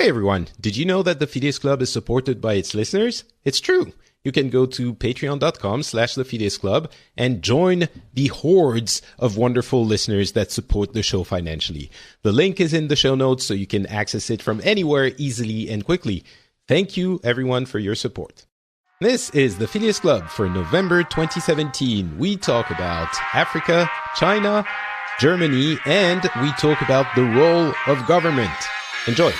Hey everyone, did you know that the Phileas Club is supported by its listeners? It's true. You can go to patreon.com/the Phileas Club and join the hordes of wonderful listeners that support the show financially. The link is in the show notes so you can access it from anywhere easily and quickly. Thank you everyone for your support. This is the Phileas Club for November 2017. We talk about Africa, China, Germany, and we talk about the role of government. Enjoy.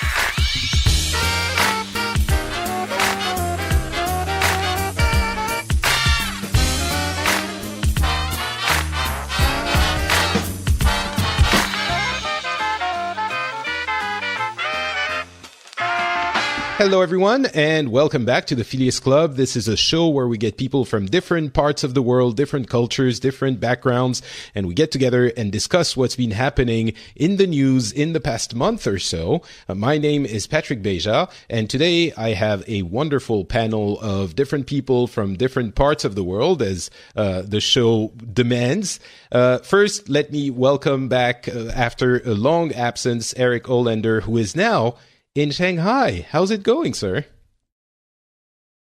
Hello everyone, and welcome back to the Phileas Club. This is a show where we get people from different parts of the world, different cultures, different backgrounds, and we get together and discuss what's been happening in the news in the past month or so. My name is Beja, and today I have a wonderful panel of different people from different parts of the world, as the show demands. First, let me welcome back, after a long absence, Eric Olander, who is now in Shanghai. How's it going, sir?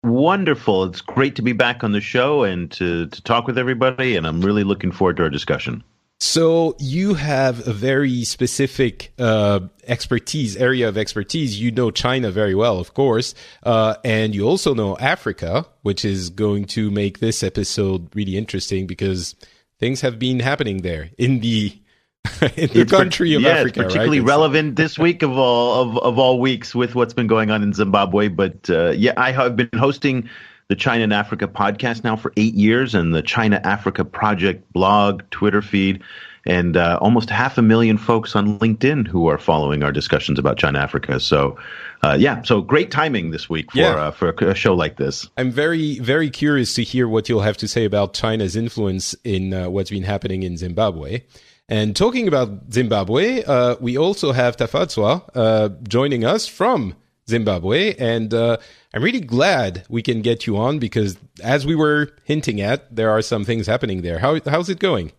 Wonderful. It's great to be back on the show and to talk with everybody, and I'm really looking forward to our discussion. So you have a very specific area of expertise. You know China very well, of course, and you also know Africa, which is going to make this episode really interesting because things have been happening there in the country of Africa, it's particularly right? relevant this week of all weeks with what's been going on in Zimbabwe. But I have been hosting the China and Africa podcast now for 8 years, and the China Africa Project blog, Twitter feed, and almost 500,000 folks on LinkedIn who are following our discussions about China Africa. So, so great timing this week for a show like this. I'm very, very curious to hear what you'll have to say about China's influence in what's been happening in Zimbabwe. And talking about Zimbabwe, we also have Tafadswa joining us from Zimbabwe. And I'm really glad we can get you on because, as we were hinting at, there are some things happening there. How's it going?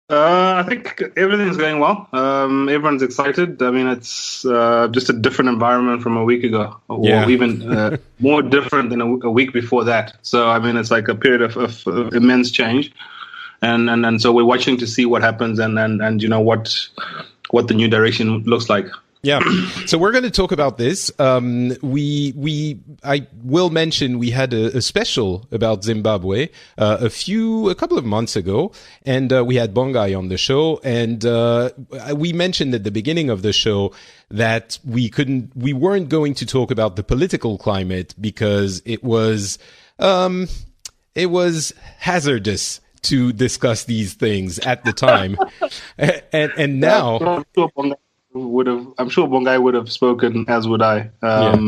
I think everything's going well. Everyone's excited. I mean, it's just a different environment from a week ago, or even more different than a week before that. So, I mean, it's like a period of immense change. And so we're watching to see what happens and you know what the new direction looks like. Yeah. So we're going to talk about this. I will mention we had a special about Zimbabwe a couple of months ago, and we had Bongai on the show, and we mentioned at the beginning of the show that we weren't going to talk about the political climate because it was hazardous to discuss these things at the time, and now I'm sure Bongai would have spoken, as would I. But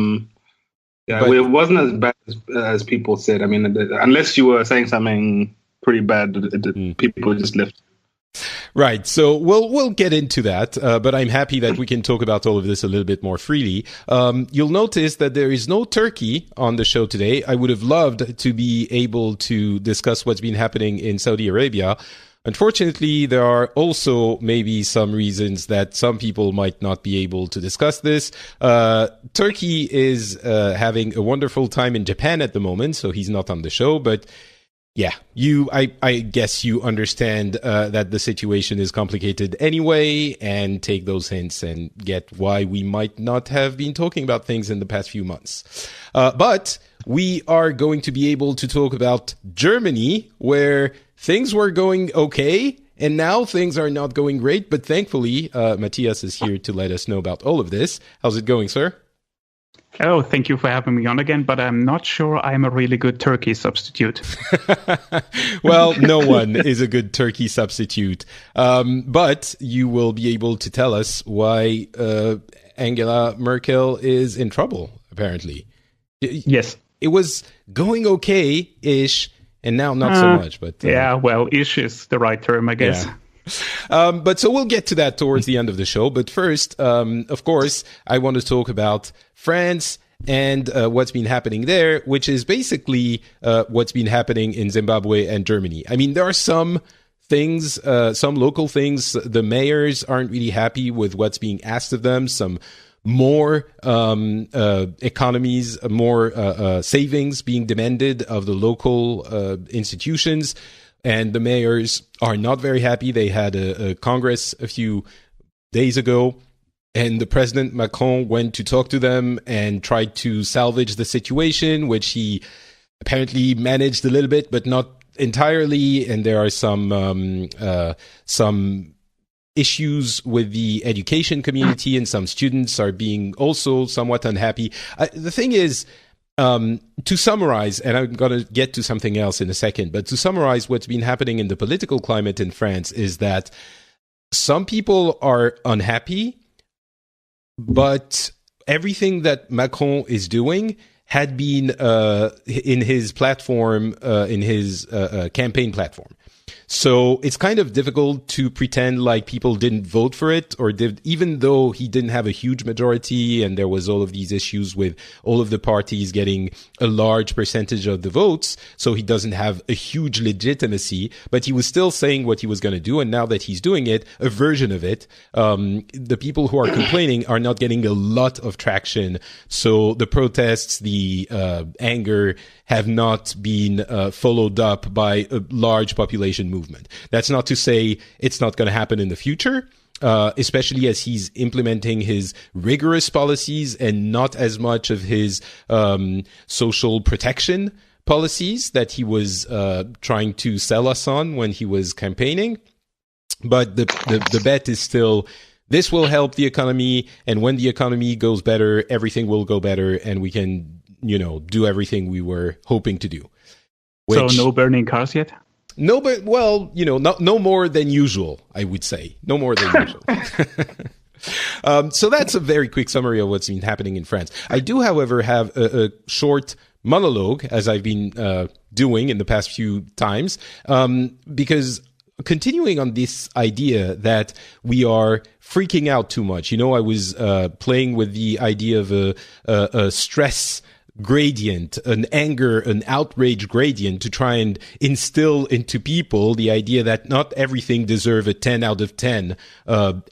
it wasn't as bad as people said. I mean, unless you were saying something pretty bad, people just left. Right. So we'll get into that, but I'm happy that we can talk about all of this a little bit more freely. You'll notice that there is no turkey on the show today. I would have loved to be able to discuss what's been happening in Saudi Arabia. Unfortunately, there are also maybe some reasons that some people might not be able to discuss this. Turkey is having a wonderful time in Japan at the moment, so he's not on the show, but yeah, I guess you understand that the situation is complicated anyway, and take those hints and get why we might not have been talking about things in the past few months. But we are going to be able to talk about Germany, where things were going okay, and now things are not going great. But thankfully, Matthias is here to let us know about all of this. How's it going, sir? Oh, thank you for having me on again, but I'm not sure I'm a really good turkey substitute. Well, no one is a good turkey substitute, but you will be able to tell us why Angela Merkel is in trouble, apparently. Yes. It was going okay-ish, and now not so much. But yeah, well, ish is the right term, I guess. Yeah. But so we'll get to that towards the end of the show. But first, of course, I want to talk about France and what's been happening there, which is basically what's been happening in Zimbabwe and Germany. I mean, there are some things, some local things. The mayors aren't really happy with what's being asked of them. Some more economies, more savings being demanded of the local institutions. And the mayors are not very happy. They had a Congress a few days ago, and the President Macron went to talk to them and tried to salvage the situation, which he apparently managed a little bit, but not entirely. And there are some issues with the education community, and some students are being also somewhat unhappy. The thing is, to summarize, and I'm going to get to something else in a second, but to summarize what's been happening in the political climate in France is that some people are unhappy, but everything that Macron is doing had been in his platform, in his campaign platform. So it's kind of difficult to pretend like people didn't vote for it, or even though he didn't have a huge majority and there was all of these issues with all of the parties getting a large percentage of the votes, so he doesn't have a huge legitimacy, but he was still saying what he was going to do. And now that he's doing it, a version of it, the people who are complaining are not getting a lot of traction. So the protests, the anger have not been followed up by a large population movement. That's not to say it's not going to happen in the future, especially as he's implementing his rigorous policies and not as much of his social protection policies that he was trying to sell us on when he was campaigning. But the bet is still, this will help the economy, and when the economy goes better, everything will go better, and we can, do everything we were hoping to do. So no burning cars yet? No, but no more than usual, I would say. No more than usual. So that's a very quick summary of what's been happening in France. I do, however, have a short monologue, as I've been doing in the past few times, because continuing on this idea that we are freaking out too much. I was playing with the idea of a stress gradient, an anger, an outrage gradient, to try and instill into people the idea that not everything deserves a 10 out of 10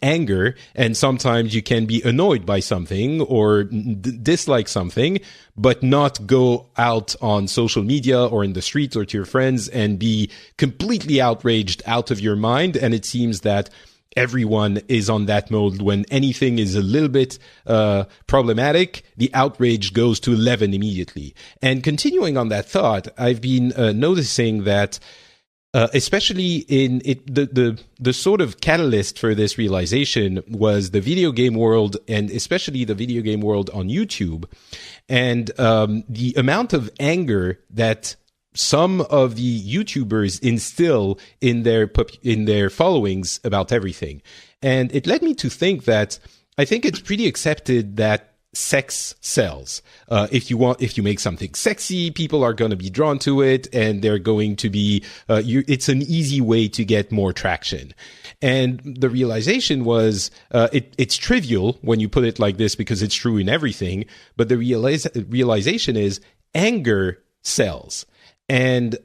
anger, and sometimes you can be annoyed by something or dislike something, but not go out on social media or in the streets or to your friends and be completely outraged out of your mind. And it seems that everyone is on that mode. When anything is a little bit problematic, the outrage goes to 11 immediately. And continuing on that thought, I've been noticing that especially in it, the sort of catalyst for this realization was the video game world, and especially the video game world on YouTube, and the amount of anger that some of the YouTubers instill in their followings about everything. And it led me to think that I think it's pretty accepted that sex sells. If you make something sexy, people are going to be drawn to it, and they're going to be, it's an easy way to get more traction. And the realization was, it's trivial when you put it like this because it's true in everything, but the realization is anger sells. And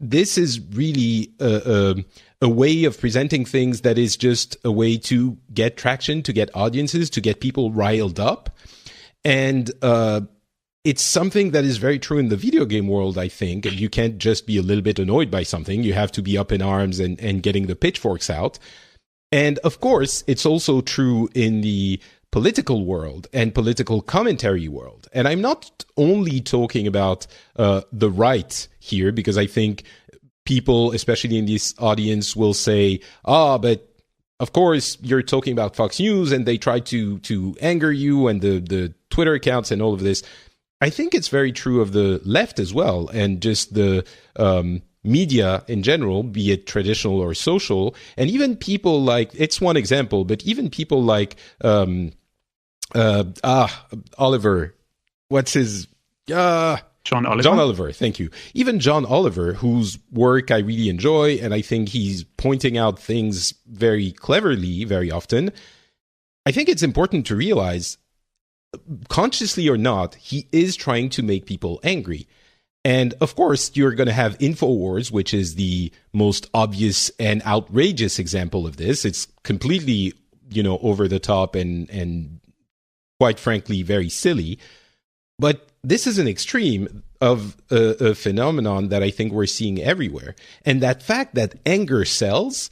this is really a way of presenting things that is just a way to get traction, to get audiences, to get people riled up. And it's something that is very true in the video game world, I think. You can't just be a little bit annoyed by something. You have to be up in arms and getting the pitchforks out. And of course, it's also true in the political world and political commentary world. And I'm not only talking about the right here, because I think people, especially in this audience, will say, but of course you're talking about Fox News and they try to anger you, and the Twitter accounts and all of this. I think it's very true of the left as well, and just the media in general, be it traditional or social, and even people like, it's one example, but even people like Oliver, what's his John Oliver. John Oliver, thank you. Even John Oliver, whose work I really enjoy, and I think he's pointing out things very cleverly very often. I think it's important to realize, consciously or not, he is trying to make people angry. And of course, you're going to have InfoWars, which is the most obvious and outrageous example of this. It's completely, over the top and quite frankly, very silly. But this is an extreme of a phenomenon that I think we're seeing everywhere. And that fact that anger sells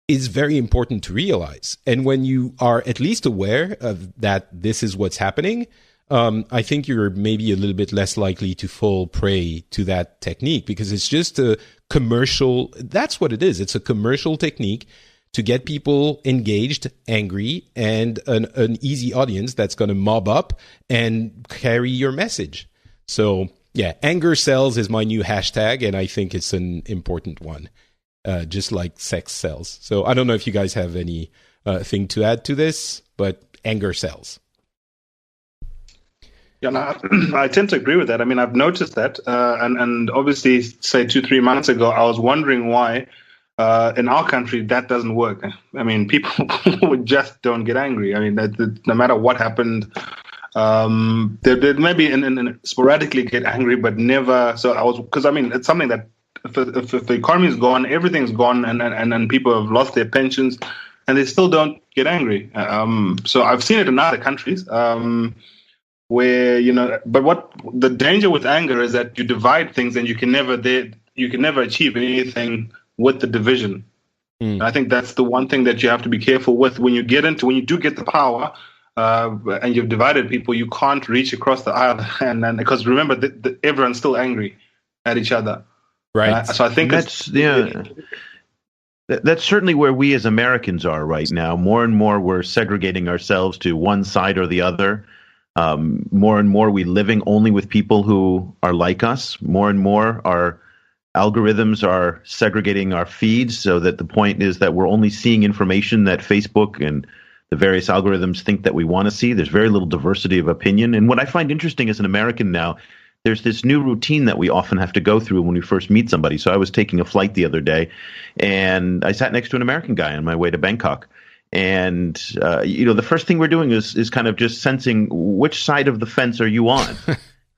is very important to realize. And when you are at least aware of that this is what's happening, I think you're maybe a little bit less likely to fall prey to that technique, because it's just a commercial, that's what it is. It's a commercial technique to get people engaged, angry, and an easy audience that's going to mob up and carry your message. So yeah, anger sells is my new hashtag, and I think it's an important one, just like sex sells. So I don't know if you guys have any thing to add to this, but anger sells. Yeah, no, I tend to agree with that. I mean, I've noticed that, and obviously, say 2-3 months ago, I was wondering why in our country that doesn't work. I mean, people just don't get angry. I mean, no matter what happened, they maybe in sporadically get angry, but never. So because I mean, it's something that if the economy is gone, everything's gone, and people have lost their pensions, and they still don't get angry. So I've seen it in other countries. Where but what the danger with anger is that you divide things and you can never achieve anything with the division. And I think that's the one thing that you have to be careful with when you do get the power and you've divided people. You can't reach across the aisle, and because remember everyone's still angry at each other, right? So I think that's certainly where we as Americans are right now. More and more we're segregating ourselves to one side or the other. More and more we living only with people who are like us. More and more our algorithms are segregating our feeds, so that the point is that we're only seeing information that Facebook and the various algorithms think that we want to see. There's very little diversity of opinion. And what I find interesting as an American now, there's this new routine that we often have to go through when we first meet somebody. So I was taking a flight the other day, and I sat next to an American guy on my way to Bangkok. And, the first thing we're doing is kind of just sensing which side of the fence are you on?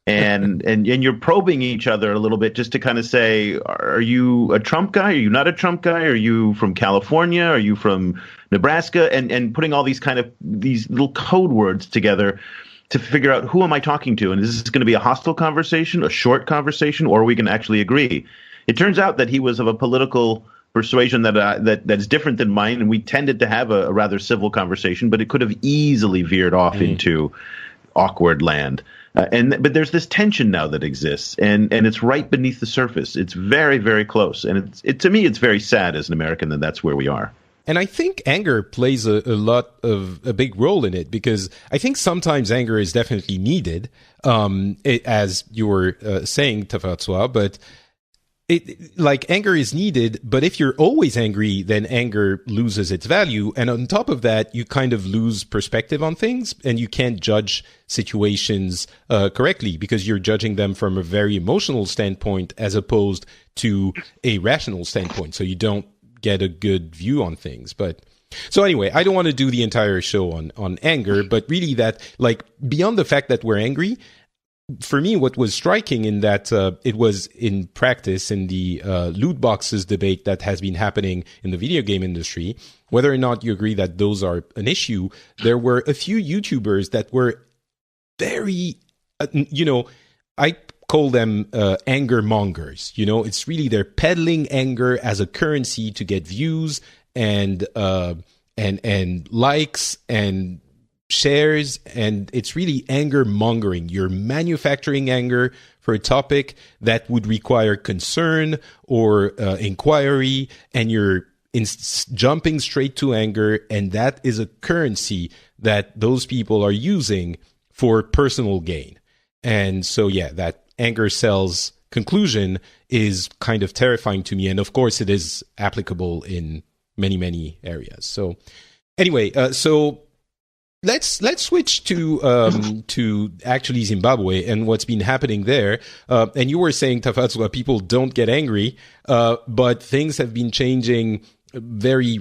and you're probing each other a little bit just to kind of say, are you a Trump guy? Are you not a Trump guy? Are you from California? Are you from Nebraska? And putting all these little code words together to figure out who am I talking to? And is this going to be a hostile conversation, a short conversation, or are we going to actually agree? It turns out that he was of a political persuasion that's different than mine, and we tended to have a rather civil conversation, but it could have easily veered off into awkward land. But there's this tension now that exists, and it's right beneath the surface. It's very, very close, and to me, it's very sad as an American that that's where we are. And I think anger plays a big role in it, because I think sometimes anger is definitely needed, as you were saying, Tafadswa, but anger is needed, but if you're always angry, then anger loses its value. And on top of that, you kind of lose perspective on things, and you can't judge situations correctly, because you're judging them from a very emotional standpoint as opposed to a rational standpoint. So you don't get a good view on things. But so anyway, I don't want to do the entire show on anger, but really that, beyond the fact that we're angry, for me, what was striking in that it was in practice in the loot boxes debate that has been happening in the video game industry, whether or not you agree that those are an issue, there were a few YouTubers that were very, I call them anger mongers. It's really they're peddling anger as a currency to get views and likes and shares, and it's really anger mongering. You're manufacturing anger for a topic that would require concern or inquiry, and you're jumping straight to anger, and that is a currency that those people are using for personal gain. And so, yeah, that anger sells conclusion is kind of terrifying to me, and of course it is applicable in many, many areas. So anyway, Let's switch to actually Zimbabwe and what's been happening there. And you were saying, Tafadswa, people don't get angry, but things have been changing very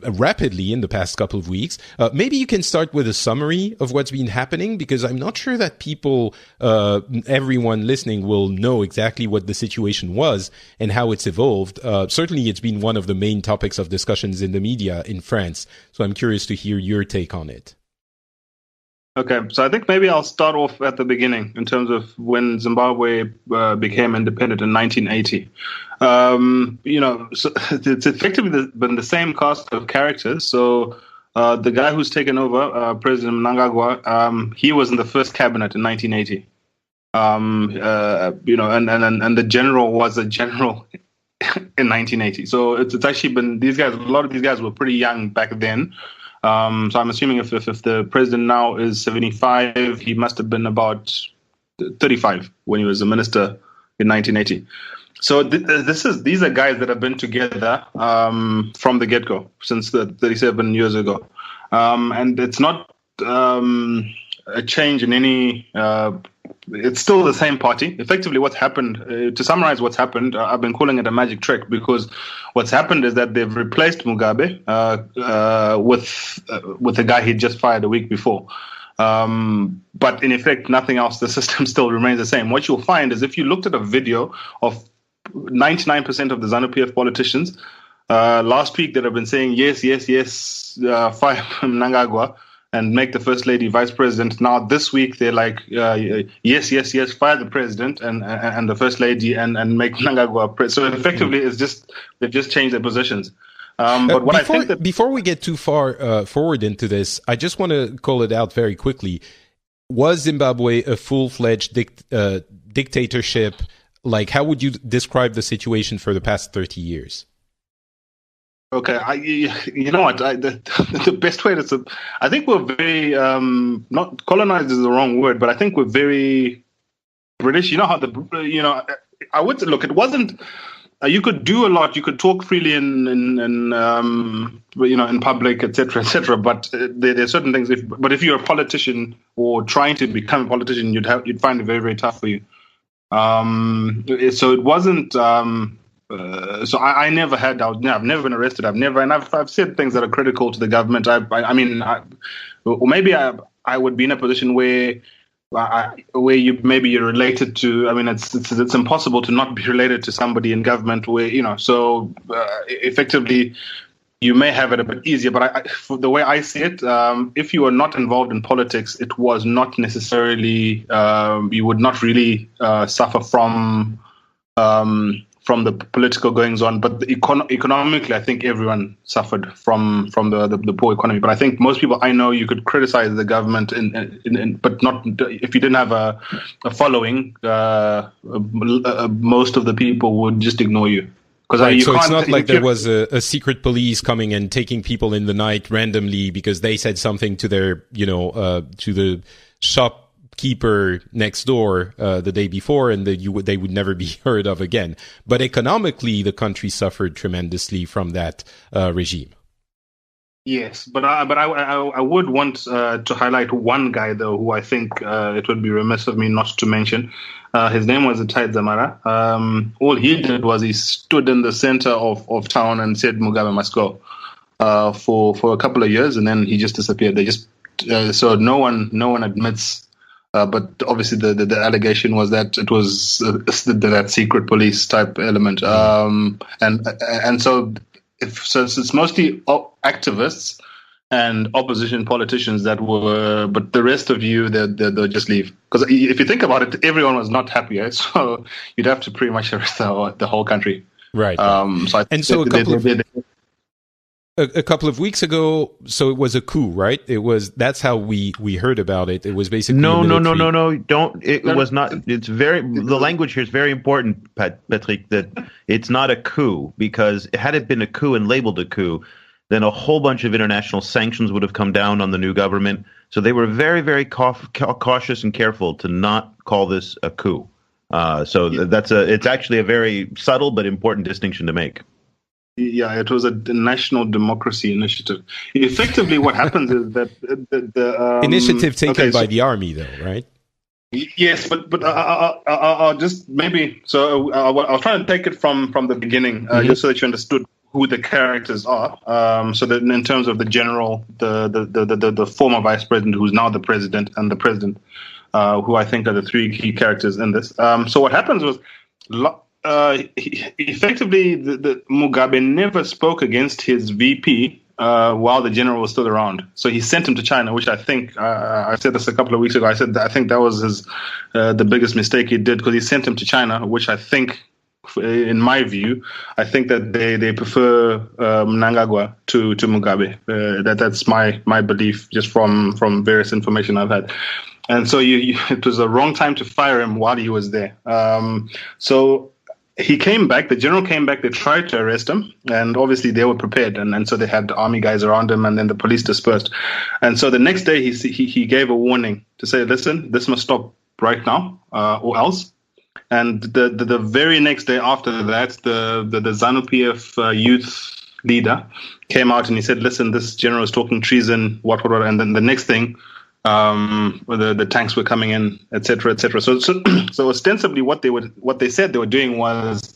rapidly in the past couple of weeks. Maybe you can start with a summary of what's been happening, because I'm not sure that people, everyone listening, will know exactly what the situation was and how it's evolved. Certainly, it's been one of the main topics of discussions in the media in France. So I'm curious to hear your take on it. Okay, so I think maybe I'll start off at the beginning in terms of when Zimbabwe became independent in 1980. So it's effectively been the same cast of characters. So the guy who's taken over, President Mnangagwa, he was in the first cabinet in 1980. And the general was a general in 1980. So it's actually been a lot of these guys were pretty young back then. So I'm assuming if the president now is 75, he must have been about 35 when he was a minister in 1980. So these are guys that have been together from the get-go since 37 years ago, and it's not a change in any. It's still the same party. Effectively, what's happened, to summarize what's happened, I've been calling it a magic trick because what's happened is that they've replaced Mugabe with a guy he just fired a week before. But in effect, nothing else. The system still remains the same. What you'll find is if you looked at a video of 99% of the ZANU-PF politicians last week that have been saying, yes, fire Mnangagwa, and make the first lady vice president. Now this week they're like, yes, fire the president and the first lady and make Mnangagwa president. So effectively, they've just changed their positions. But what I think that before we get too far forward into this, I just want to call it out very quickly. Was Zimbabwe a full-fledged dictatorship? Like, how would you describe the situation for the past 30 years? Okay, you know what? The best way to, I think we're very not colonized is the wrong word, but I think we're very British. You know how I would say, look, it wasn't. You could do a lot. You could talk freely in public, etc. But there are certain things. But if you're a politician or trying to become a politician, you'd find it very, very tough for you. So it wasn't. So I never had. I've never been arrested. I've said things that are critical to the government. Or maybe I would be in a position where you're related to. I mean, it's impossible to not be related to somebody in government. So effectively, you may have it a bit easier. But for the way I see it, if you are not involved in politics, it was not necessarily. You would not really suffer from the political goings on, but economically, I think everyone suffered from the poor economy. But I think most people I know, you could criticize the government, but not if you didn't have a following. Most of the people would just ignore you. Right, so it's not like there was a secret police coming and taking people in the night randomly because they said something to their, to the shopkeeper next door the day before, and they would never be heard of again. But economically, the country suffered tremendously from that regime. Yes, but I would want to highlight one guy though, who I think it would be remiss of me not to mention. His name was Tafadswa. All he did was he stood in the center of town and said Mugabe must go for a couple of years, and then he just disappeared. They just so no one admits. But obviously the allegation was that it was that secret police type element, and so it's mostly activists and opposition politicians that were, but the rest of you, they'll just leave. Because if you think about it, everyone was not happy, right? So you'd have to pretty much arrest the whole country. Right. A couple of weeks ago, so it was a coup, right? That's how we heard about it. It was basically no. Don't. It was not. It's the language here is very important, Patrick. That it's not a coup, because had it been a coup and labeled a coup, then a whole bunch of international sanctions would have come down on the new government. So they were very, very cautious and careful to not call this a coup. It's actually a very subtle but important distinction to make. Yeah, it was a national democracy initiative. Effectively, what happens is that the initiative taken by the army, though, right? Yes, but I'll just maybe. So I'll try and take it from the beginning, just so that you understood who the characters are. So that in terms of the general, the former vice president, who's now the president, and the president, who I think are the three key characters in this. So what happens was. Effectively, the Mugabe never spoke against his VP, while the general was still around. So he sent him to China, which I think I said this a couple of weeks ago. I said I think that was the biggest mistake he did, because he sent him to China, which I think, in my view, I think that they prefer Mnangagwa to Mugabe. That's my belief, just from various information I've had. And so it was the wrong time to fire him while he was there. So he came back. The general came back. They tried to arrest him, and obviously they were prepared. And so they had army guys around him, and then the police dispersed. And so the next day he gave a warning to say, listen, this must stop right now, or else. And the very next day after that, the ZANU-PF youth leader came out and he said, listen, this general is talking treason, what. And then the next thing, the tanks were coming in, etc., etc. So ostensibly, what they said they were doing was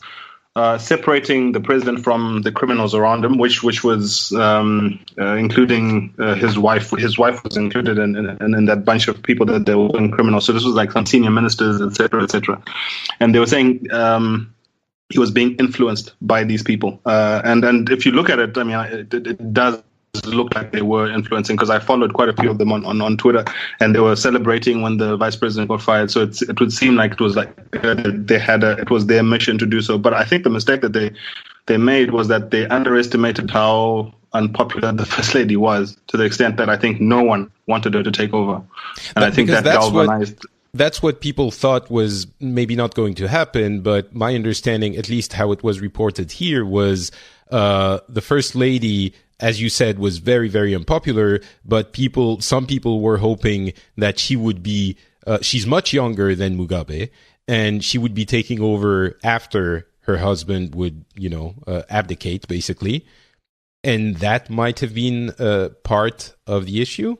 separating the president from the criminals around him, which was including his wife. His wife was included in that bunch of people that they were criminals. So this was like some senior ministers, etc., etc. And they were saying he was being influenced by these people. And if you look at it, I mean, it does look like they were influencing, because I followed quite a few of them on Twitter, and they were celebrating when the vice president got fired. So it would seem like it was like it was their mission to do so. But I think the mistake that they made was that they underestimated how unpopular the first lady was, to the extent that I think no one wanted her to take over. And I think that galvanized. That's what people thought was maybe not going to happen, but my understanding, at least how it was reported here, was the first lady, as you said, was very, very unpopular, but some people were hoping that she would be, she's much younger than Mugabe, and she would be taking over after her husband would, abdicate, basically. And that might have been part of the issue.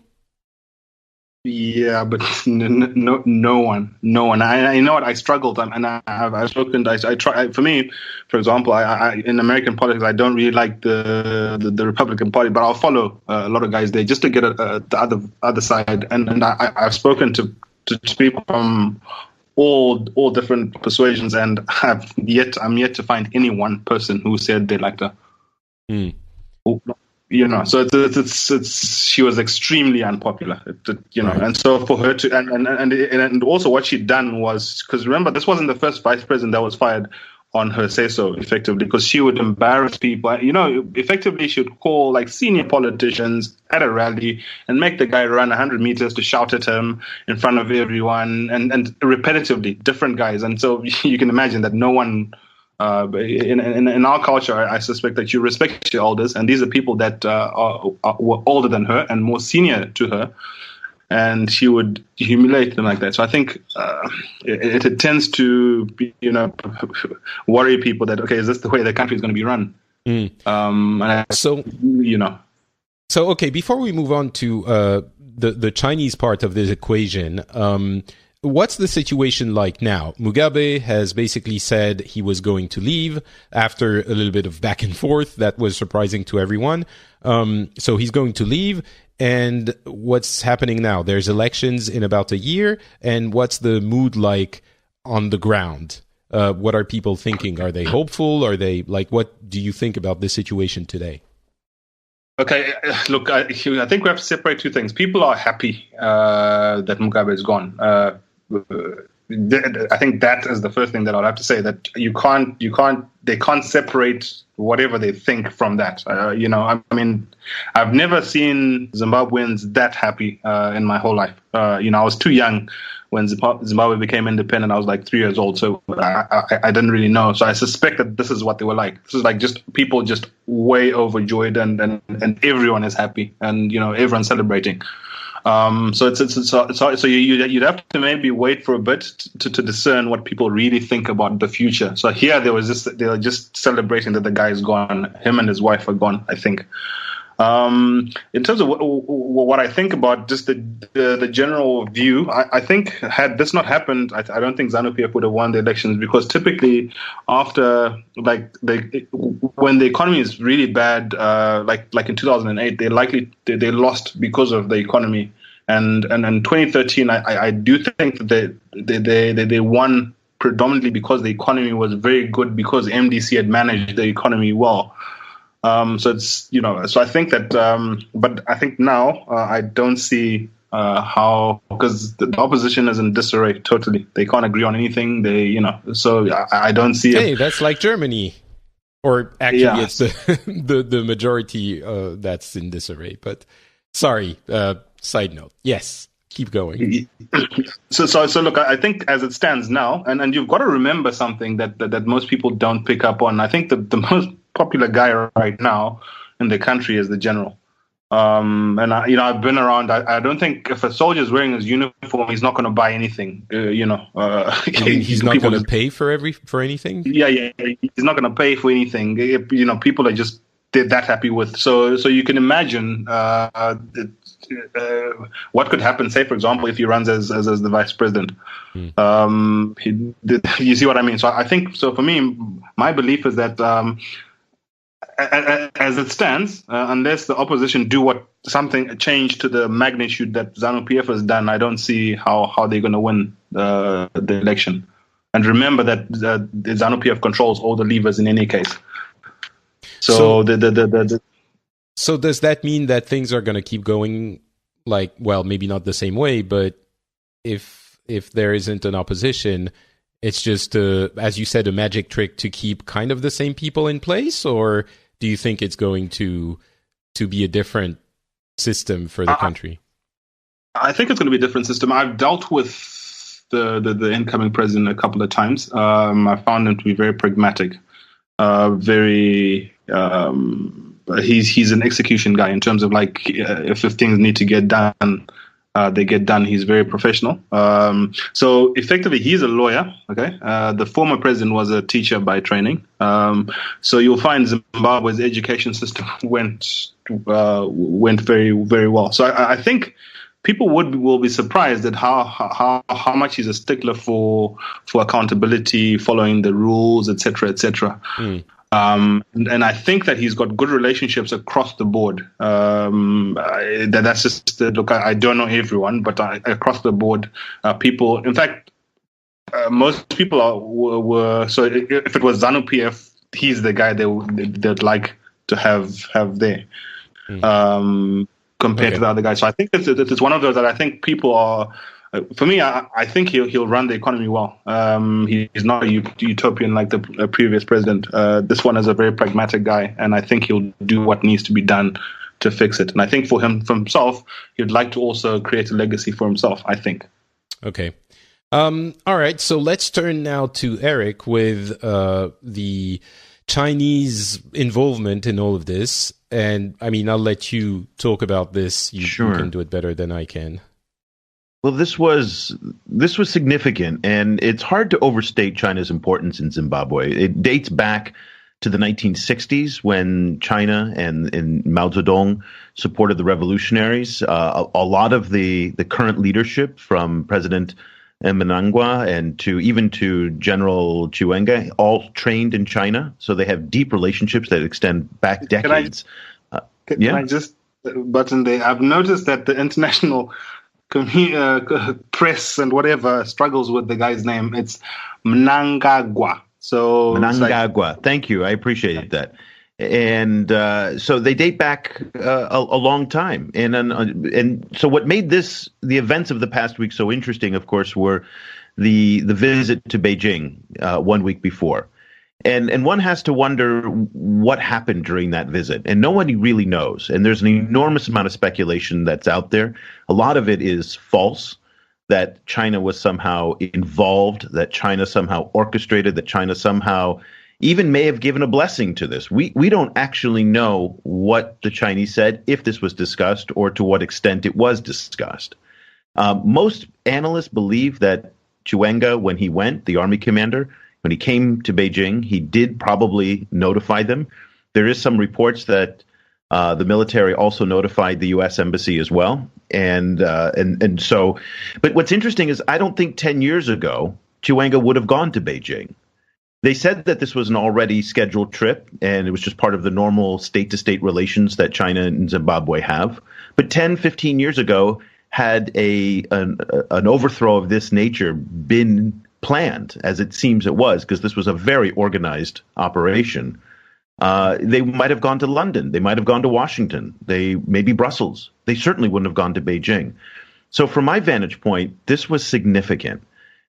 Yeah, but no one. I know what I struggled, and I've spoken. I try. For me, for example, I in American politics, I don't really like the Republican Party, but I'll follow a lot of guys there just to get the other side. And I've spoken to people from all different persuasions, and I'm yet to find any one person who said they liked her. Mm. So it's she was extremely unpopular, right. And so for her to and also what she'd done was, because remember, this wasn't the first vice president that was fired on her say so, effectively, because she would embarrass people. Effectively she would call like senior politicians at a rally and make the guy run 100 meters to shout at him in front of everyone, and repetitively different guys. And so you can imagine that no one. In our culture, I suspect that you respect your elders, and these are people that were older than her and more senior to her, and she would humiliate them like that. So I think it tends to be, worry people that, okay, is this the way the country is going to be run? So okay, before we move on to the Chinese part of this equation, what's the situation like now? Mugabe has basically said he was going to leave after a little bit of back and forth. That was surprising to everyone. So he's going to leave. And what's happening now? There's elections in about a year. And what's the mood like on the ground? What are people thinking? Are they hopeful? Are they like, what do you think about this situation today? Okay, look, I think we have to separate two things. People are happy that Mugabe is gone. I think that is the first thing that I'll have to say, that they can't separate whatever they think from that. I mean, I've never seen Zimbabweans that happy in my whole life. I was too young when Zimbabwe became independent. I was like 3 years old, so I didn't really know. So I suspect that this is what they were like. This is like just people just way overjoyed, and everyone is happy, and everyone's celebrating. So you'd have to maybe wait for a bit to discern what people really think about the future. So here they were just celebrating that the guy is gone. Him and his wife are gone, I think. In terms of what I think about just the general view, I think had this not happened, I don't think ZANU-PF would have won the elections, because typically after when the economy is really bad, like in 2008, they lost because of the economy, and in 2013, I do think that they won predominantly because the economy was very good, because MDC had managed the economy well. So it's, so I think that, but I think now I don't see how, because the opposition is in disarray totally. They can't agree on anything. So I don't see. Hey, that's like Germany. Or actually, it's the majority that's in disarray. But sorry, side note. Yes, keep going. So look, I think as it stands now, and you've got to remember something that most people don't pick up on. I think the most popular guy right now in the country is the general. And I've been around. I don't think if a soldier is wearing his uniform, he's not going to buy anything. He's not going to pay for anything. Yeah, he's not going to pay for anything. People are just that happy with. So you can imagine what could happen. Say, for example, if he runs as the vice president. You see what I mean? So I think so. For me, my belief is that. As it stands, unless the opposition do something change to the magnitude that ZANU-PF has done, I don't see how they're going to win the election. And remember that the ZANU-PF controls all the levers in any case. So does that mean that things are going to keep going? Maybe not the same way, but if there isn't an opposition, it's just, as you said, a magic trick to keep kind of the same people in place, or do you think it's going to be a different system for the country? I think it's going to be a different system. I've dealt with the incoming president a couple of times. I found him to be very pragmatic, he's an execution guy in terms of if things need to get done. They get done. He's very professional. So effectively, he's a lawyer. Okay. The former president was a teacher by training. So you'll find Zimbabwe's education system went very, very well. So I think people will be surprised at how much he's a stickler for accountability, following the rules, etc., etc. And I think that he's got good relationships across the board. That's just look. I don't know everyone, but across the board, people. In fact, most people were. So if it was ZANU-PF, he's the guy they'd like to have there. Compared to the other guys. So I think it's one of those that I think people are. For me, I think he'll run the economy well. He's not a utopian like the previous president. This one is a very pragmatic guy, and I think he'll do what needs to be done to fix it. And I think for himself, he'd like to also create a legacy for himself, I think. Okay. All right. So let's turn now to Eric with the Chinese involvement in all of this. And I mean, I'll let you talk about this. You can do it better than I can. Well, this was significant, and it's hard to overstate China's importance in Zimbabwe. It dates back to the 1960s when China and Mao Zedong supported the revolutionaries. A lot of the current leadership, from President Mnangagwa and to General Chiwenga, all trained in China, so they have deep relationships that extend back decades. Can I just button there? I've noticed that the international press and whatever struggles with the guy's name. It's Mnangagwa. So Mnangagwa. Thank you. I appreciate that. And so they date back a long time. And so what made the events of the past week so interesting, of course, were the visit to Beijing 1 week before. And one has to wonder what happened during that visit. And nobody really knows. And there's an enormous amount of speculation that's out there. A lot of it is false, that China was somehow involved, that China somehow orchestrated, that China somehow even may have given a blessing to this. We don't actually know what the Chinese said, if this was discussed, or to what extent it was discussed. Most analysts believe that Chiwenga, when he went, the army commander, when he came to Beijing, he did probably notify them. There is some reports that the military also notified the U.S. embassy as well. And so, but what's interesting is I don't think 10 years ago, Chiwenga would have gone to Beijing. They said that this was an already scheduled trip, and it was just part of the normal state-to-state relations that China and Zimbabwe have. But 10, 15 years ago, had an overthrow of this nature been planned, as it seems it was, because this was a very organized operation, They might have gone to London. They might have gone to Washington. Maybe Brussels. They certainly wouldn't have gone to Beijing. So from my vantage point, this was significant.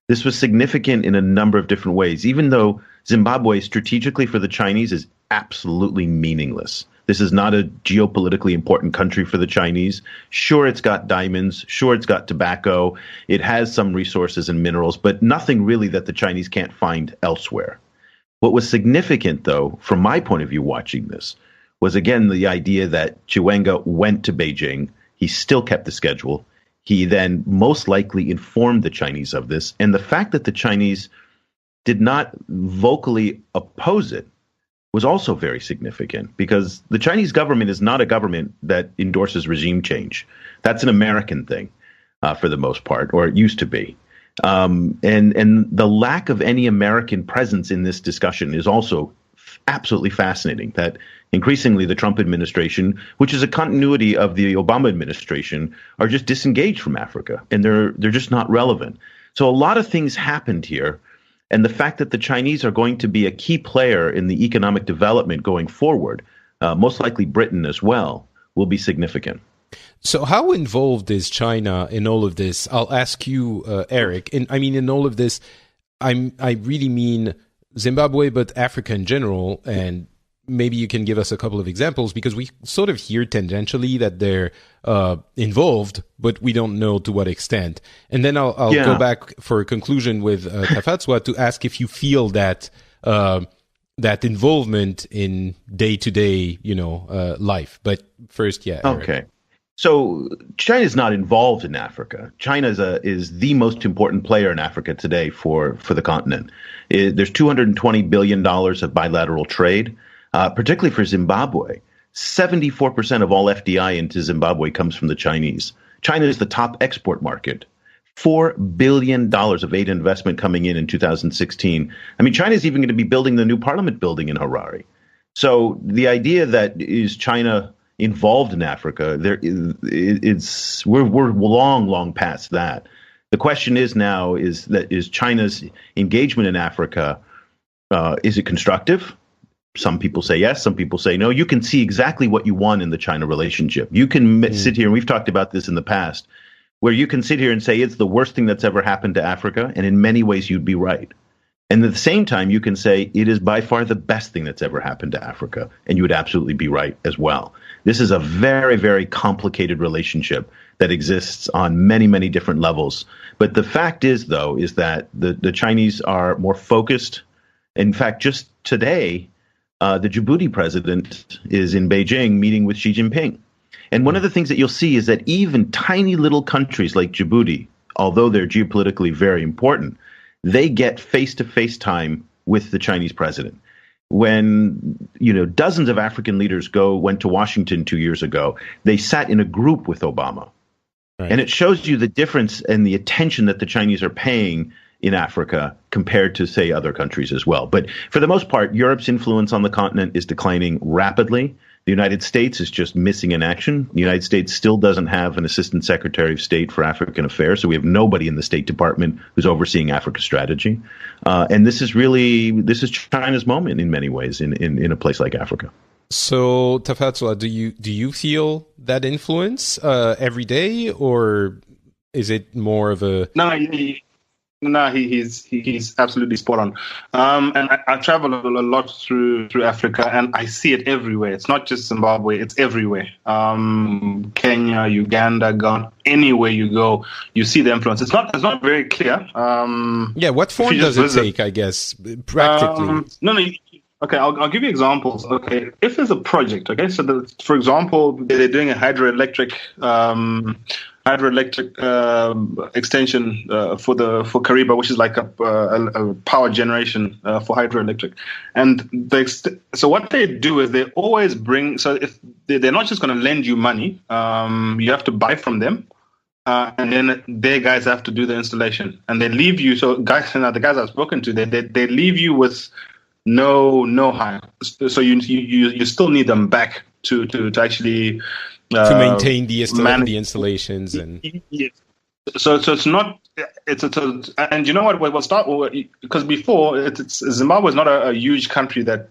This was significant in a number of different ways, even though Zimbabwe strategically for the Chinese is absolutely meaningless. This is not a geopolitically important country for the Chinese. Sure, it's got diamonds. Sure, it's got tobacco. It has some resources and minerals, but nothing really that the Chinese can't find elsewhere. What was significant, though, from my point of view watching this, was again the idea that Chiwenga went to Beijing. He still kept the schedule. He then most likely informed the Chinese of this. And the fact that the Chinese did not vocally oppose it was also very significant, because the Chinese government is not a government that endorses regime change. That's an American thing for the most part, or it used to be. And the lack of any American presence in this discussion is also absolutely fascinating, that increasingly the Trump administration, which is a continuity of the Obama administration, are just disengaged from Africa, and they're just not relevant. So a lot of things happened here. And the fact that the Chinese are going to be a key player in the economic development going forward, most likely Britain as well, will be significant. So how involved is China in all of this? I'll ask you, Eric. In all of this, I really mean Zimbabwe, but Africa in general. And maybe you can give us a couple of examples, because we sort of hear tangentially that they're involved, but we don't know to what extent. And then I'll go back for a conclusion with Tafadswa to ask if you feel that that involvement in day-to-day, life. But first, Eric. Okay. So China is not involved in Africa. China is the most important player in Africa today for the continent. There's $220 billion of bilateral trade, particularly for Zimbabwe. 74% of all FDI into Zimbabwe comes from the Chinese. China is the top export market. $4 billion of aid investment coming in 2016. China is even going to be building the new parliament building in Harare. So the idea that is China involved in Africa, we're long past that. The question is now is China's engagement in Africa, is it constructive? Some people say yes, some people say no. You can see exactly what you want in the China relationship. You can sit here, and we've talked about this in the past, where you can sit here and say it's the worst thing that's ever happened to Africa, and in many ways you'd be right. And at the same time, you can say it is by far the best thing that's ever happened to Africa, and you would absolutely be right as well. This is a very, very complicated relationship that exists on many, many different levels. But the fact is, though, is that the Chinese are more focused. In fact, just today, the Djibouti president is in Beijing meeting with Xi Jinping. And one of the things that you'll see is that even tiny little countries like Djibouti, although they're geopolitically very important, they get face-to-face time with the Chinese president. When, dozens of African leaders went to Washington 2 years ago, they sat in a group with Obama. Right. And it shows you the difference in the attention that the Chinese are paying in Africa compared to, say, other countries as well. But for the most part, Europe's influence on the continent is declining rapidly. The United States is just missing in action. The United States still doesn't have an Assistant Secretary of State for African Affairs, so we have nobody in the State Department who's overseeing Africa strategy. And this is China's moment in many ways in a place like Africa. So, Tafadswa, do you feel that influence every day, or is it more of a... No, he's absolutely spot on. And I travel a lot through Africa, and I see it everywhere. It's not just Zimbabwe; it's everywhere. Kenya, Uganda, Ghana, anywhere you go, you see the influence. It's not very clear. What form does it take? I guess practically. Okay, I'll give you examples. Okay, if there's a project, okay, so for example, they're doing a hydroelectric extension for Kariba, which is like a power generation for hydroelectric. And so what they do is they always bring. So if they're not just going to lend you money, you have to buy from them. And then their guys have to do the installation, and they leave you. So the guys I've spoken to, they leave you with no hire. So you still need them back to actually to maintain the installations and yes. So it's not. And you know what? We'll start because before Zimbabwe is not a huge country that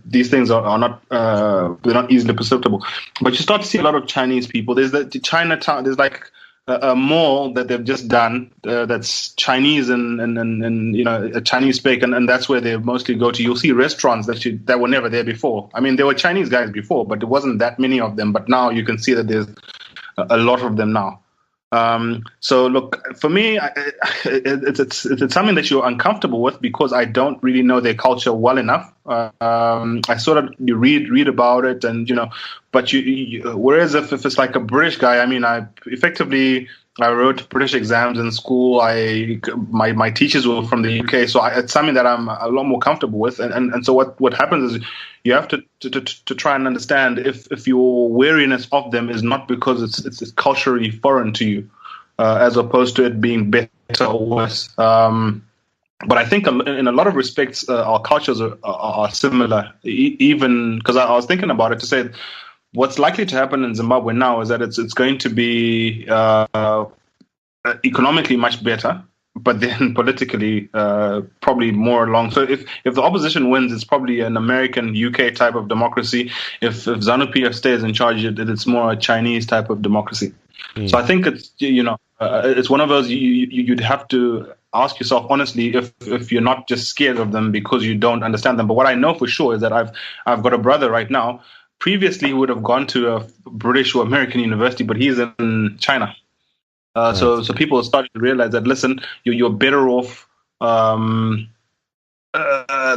these things are not they're not easily perceptible. But you start to see a lot of Chinese people. There's the Chinatown. There's like a mall that they've just done that's Chinese and a Chinese speak, and that's where they mostly go to. You'll see restaurants that were never there before. I mean, there were Chinese guys before, but there wasn't that many of them. But now you can see that there's a lot of them now. So look, for me, it's something that you're uncomfortable with because I don't really know their culture well enough. I sort of read about it, and but whereas if it's like a British guy, I mean, I wrote British exams in school. My teachers were from the UK, so it's something that I'm a lot more comfortable with. And so what happens is you have to try and understand if your wariness of them is not because it's culturally foreign to you, as opposed to it being better or worse. But I think in a lot of respects, our cultures are similar. Even because I was thinking about it to say, what's likely to happen in Zimbabwe now is that it's going to be economically much better, but then politically probably more along. So if the opposition wins, it's probably an American UK type of democracy. If ZANU-PF stays in charge, it's more a Chinese type of democracy. So I think it's it's one of those you'd have to ask yourself honestly if you're not just scared of them because you don't understand them. But what I know for sure is that I've got a brother right now. Previously, he would have gone to a British or American university, but he's in China. So people are starting to realize that, listen, you're better off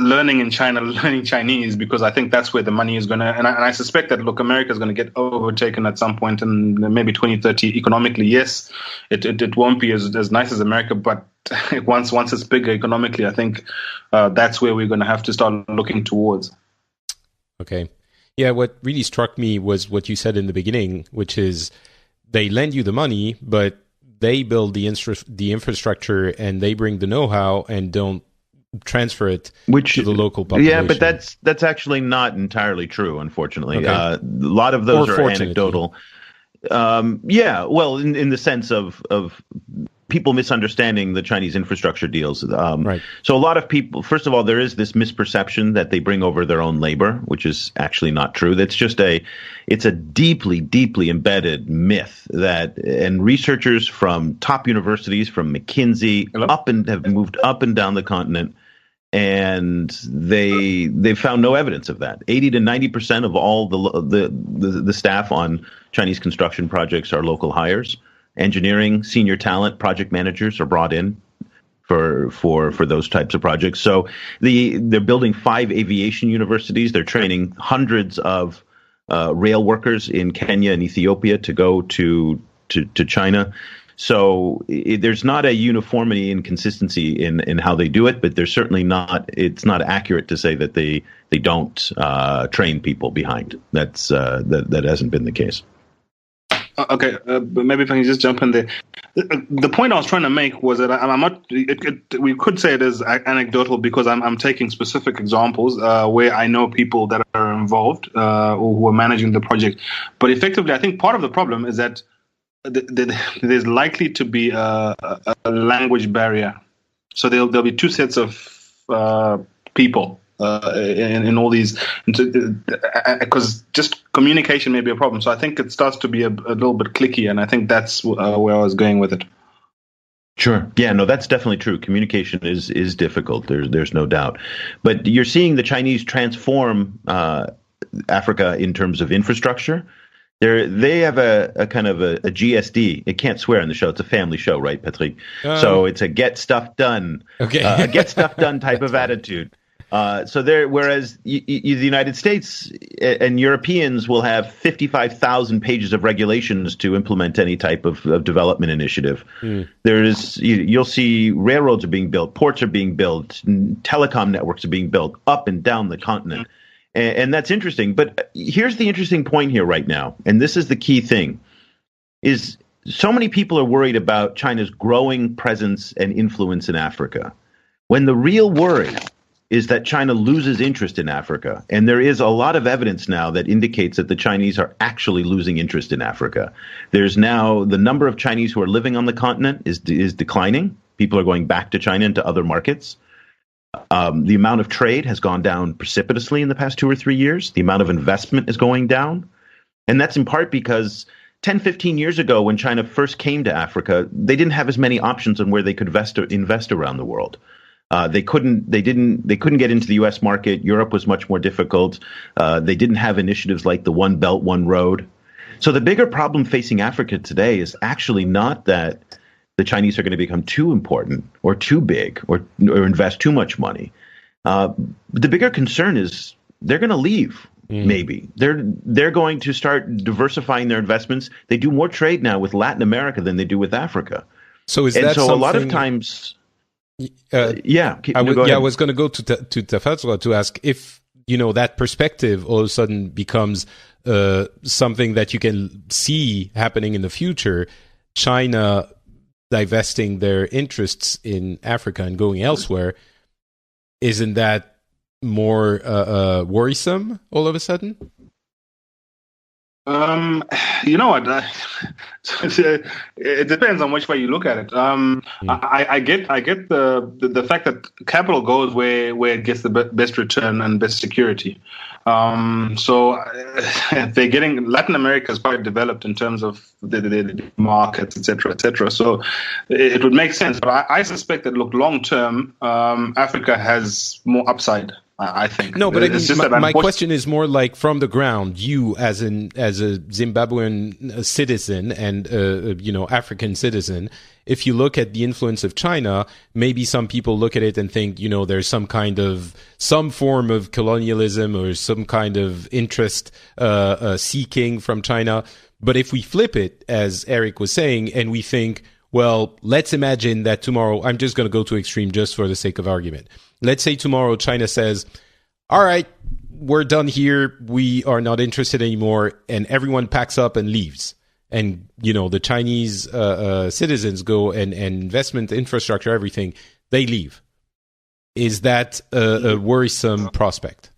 learning in China, learning Chinese, because I think that's where the money is going to. And I suspect that, look, America is going to get overtaken at some point in maybe 2030 economically. Yes, it won't be as nice as America, but once it's bigger economically, I think that's where we're going to have to start looking towards. Okay. Yeah, what really struck me was what you said in the beginning, which is they lend you the money, but they build the infrastructure and they bring the know-how and don't transfer it to the local population. Yeah, but that's actually not entirely true, unfortunately. Okay. A lot of those are anecdotal. Yeah, well, in the sense of people misunderstanding the Chinese infrastructure deals. Right. So a lot of people, first of all, there is this misperception that they bring over their own labor, which is actually not true. That's just it's a deeply, deeply embedded myth and researchers from top universities, from McKinsey, have moved up and down the continent, and they've found no evidence of that. 80 to 90% of all the staff on Chinese construction projects are local hires. Engineering, senior talent, project managers are brought in for those types of projects. So they're building 5 aviation universities. They're training hundreds of rail workers in Kenya and Ethiopia to go to China. So there's not a uniformity and consistency in how they do it, but there's certainly not. It's not accurate to say that they don't train people behind. That hasn't been the case. Okay, but maybe if I can just jump in there. The point I was trying to make was that I'm not. We could say it is anecdotal because I'm taking specific examples where I know people that are involved or who are managing the project. But effectively, I think part of the problem is that there's likely to be a language barrier. So there'll be 2 sets of people. In all these, because just communication may be a problem. So I think it starts to be a little bit cliquey, and I think that's where I was going with it. Sure. Yeah, no, that's definitely true. Communication is difficult. There's no doubt. But you're seeing the Chinese transform Africa in terms of infrastructure. They have a kind of a GSD. It can't swear on the show. It's a family show, right, Patrick? So it's a get stuff done, a get stuff done type of attitude. Whereas the United States and Europeans will have 55,000 pages of regulations to implement any type of development initiative. You'll see railroads are being built, ports are being built, telecom networks are being built up and down the continent. And that's interesting. But here's the interesting point here right now, and this is the key thing, is so many people are worried about China's growing presence and influence in Africa, when the real worry is that China loses interest in Africa. And there is a lot of evidence now that indicates that the Chinese are actually losing interest in Africa. There's now the number of Chinese who are living on the continent is declining. People are going back to China and to other markets. The amount of trade has gone down precipitously in the past 2 or 3 years. The amount of investment is going down. And that's in part because 10, 15 years ago, when China first came to Africa, they didn't have as many options on where they could invest around the world. They couldn't get into the U.S. market. Europe was much more difficult. They didn't have initiatives like the One Belt, One Road. So the bigger problem facing Africa today is actually not that the Chinese are going to become too important or too big or invest too much money. The bigger concern is they're going to leave. Maybe they're going to start diversifying their investments. They do more trade now with Latin America than they do with Africa. So is that something? A lot of times? I was going to go to Tafadswa to ask if that perspective all of a sudden becomes something that you can see happening in the future. China divesting their interests in Africa and going elsewhere. Isn't that more worrisome all of a sudden? You know what? It depends on which way you look at it. I get the fact that capital goes where it gets the best return and best security. So they're getting Latin America is quite developed in terms of the markets, etc., etc. So it would make sense. But I suspect that long term, Africa has more upside. I think. No, but my question is more like from the ground. You, as a Zimbabwean citizen and African citizen, if you look at the influence of China, maybe some people look at it and think, there's some form of colonialism or some kind of interest seeking from China. But if we flip it, as Eric was saying, and we think, well, let's imagine that tomorrow, I'm just going to go to extreme just for the sake of argument. Let's say tomorrow China says, all right, we're done here. We are not interested anymore. And everyone packs up and leaves. And, the Chinese citizens go and investment, infrastructure, everything, they leave. Is that a worrisome prospect?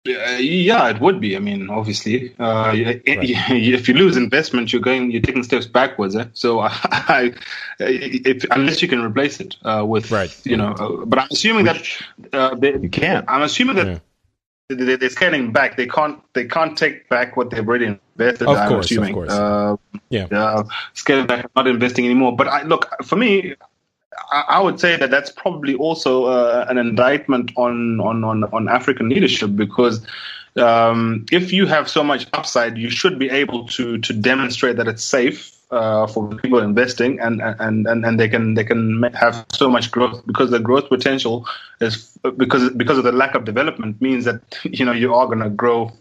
Yeah, it would be. I mean, obviously, if you lose investment, you're taking steps backwards. So, unless you can replace it with, but I'm assuming that you can't. I'm assuming that they're scaling back. They can't take back what they've already invested. Of course. Scaling back, not investing anymore. But for me, I would say that that's probably also an indictment on African leadership, because if you have so much upside, you should be able to demonstrate that it's safe for people investing, and they can have so much growth, because the growth potential is because of the lack of development means that you are going to grow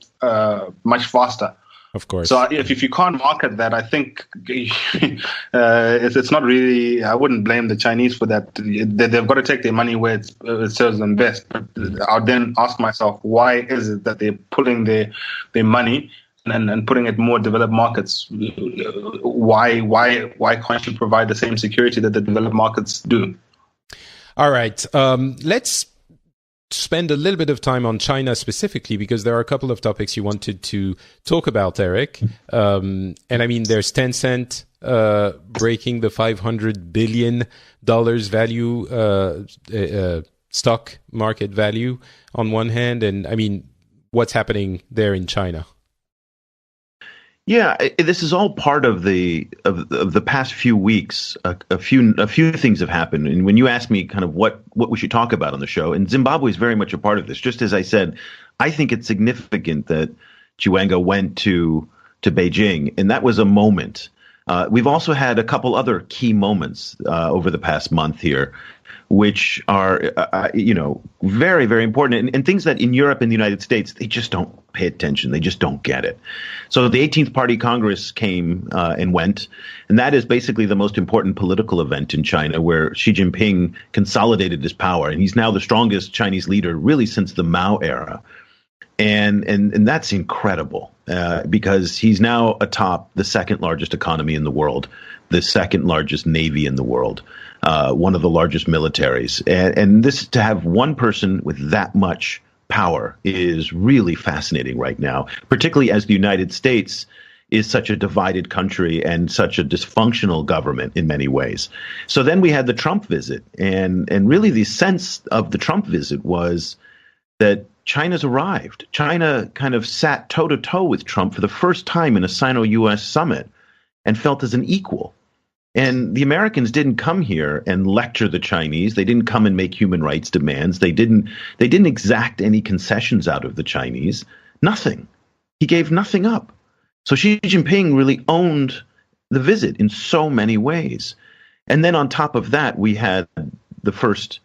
much faster. Of course. So if you can't market that, I think it's not really. I wouldn't blame the Chinese for that. They've got to take their money where it serves them best. But I'll then ask myself, why is it that they're pulling their money and putting it in more developed markets? Why can't you provide the same security that the developed markets do? All right. Let's spend a little bit of time on China specifically, because there are a couple of topics you wanted to talk about, Eric. And I mean, there's Tencent breaking the $500 billion value, stock market value on one hand. And I mean, what's happening there in China? Yeah, this is all part of the past few weeks. A few things have happened, and when you asked me kind of what we should talk about on the show, and Zimbabwe is very much a part of this. Just as I said, I think it's significant that Chiwenga went to Beijing, and that was a moment. We've also had a couple other key moments over the past month here, which are, very, very important, and things that in Europe and the United States, they just don't pay attention. They just don't get it. So the 18th Party Congress came and went, and that is basically the most important political event in China, where Xi Jinping consolidated his power, and he's now the strongest Chinese leader really since the Mao era. And that's incredible because he's now atop the second largest economy in the world the second largest navy in the world, one of the largest militaries. And this, to have one person with that much power is really fascinating right now, particularly as the United States is such a divided country and such a dysfunctional government in many ways. So then we had the Trump visit, and really the sense of the Trump visit was that China's arrived. China kind of sat toe-to-toe with Trump for the first time in a Sino-U.S. summit and felt as an equal. And the Americans didn't come here and lecture the Chinese. They didn't come and make human rights demands. They didn't exact any concessions out of the Chinese. Nothing. He gave nothing up. So Xi Jinping really owned the visit in so many ways. And then on top of that, we had the first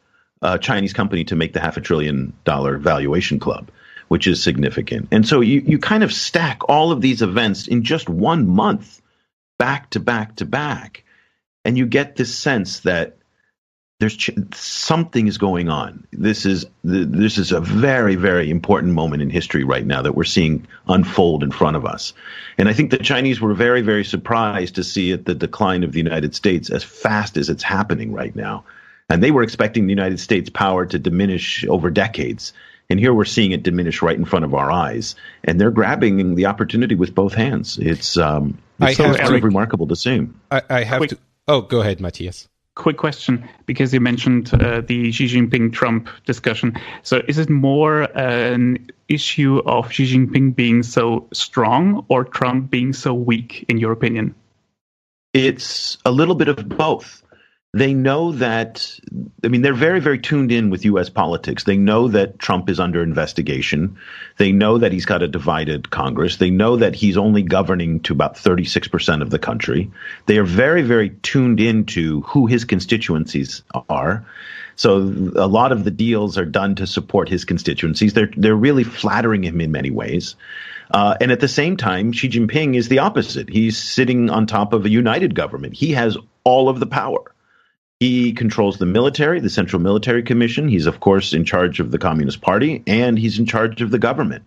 Chinese company to make the $500 billion valuation club, which is significant. And so you kind of stack all of these events in just 1 month, back to back to back. And you get this sense that there's something is going on. This is a very, very important moment in history right now that we're seeing unfold in front of us. And I think the Chinese were very, very surprised to see the decline of the United States as fast as it's happening right now. And they were expecting the United States' power to diminish over decades. And here we're seeing it diminish right in front of our eyes. And they're grabbing the opportunity with both hands. It's sort of remarkable to see. I have to. Oh, go ahead, Matthias. Quick question, because you mentioned the Xi Jinping-Trump discussion. So is it more an issue of Xi Jinping being so strong or Trump being so weak, in your opinion? It's a little bit of both. They know that, they're very, very tuned in with U.S. politics. They know that Trump is under investigation. They know that he's got a divided Congress. They know that he's only governing to about 36% of the country. They are very, very tuned into who his constituencies are. So a lot of the deals are done to support his constituencies. They're really flattering him in many ways. And at the same time, Xi Jinping is the opposite. He's sitting on top of a united government. He has all of the power. He controls the military, the Central Military Commission. He's, of course, in charge of the Communist Party, and he's in charge of the government.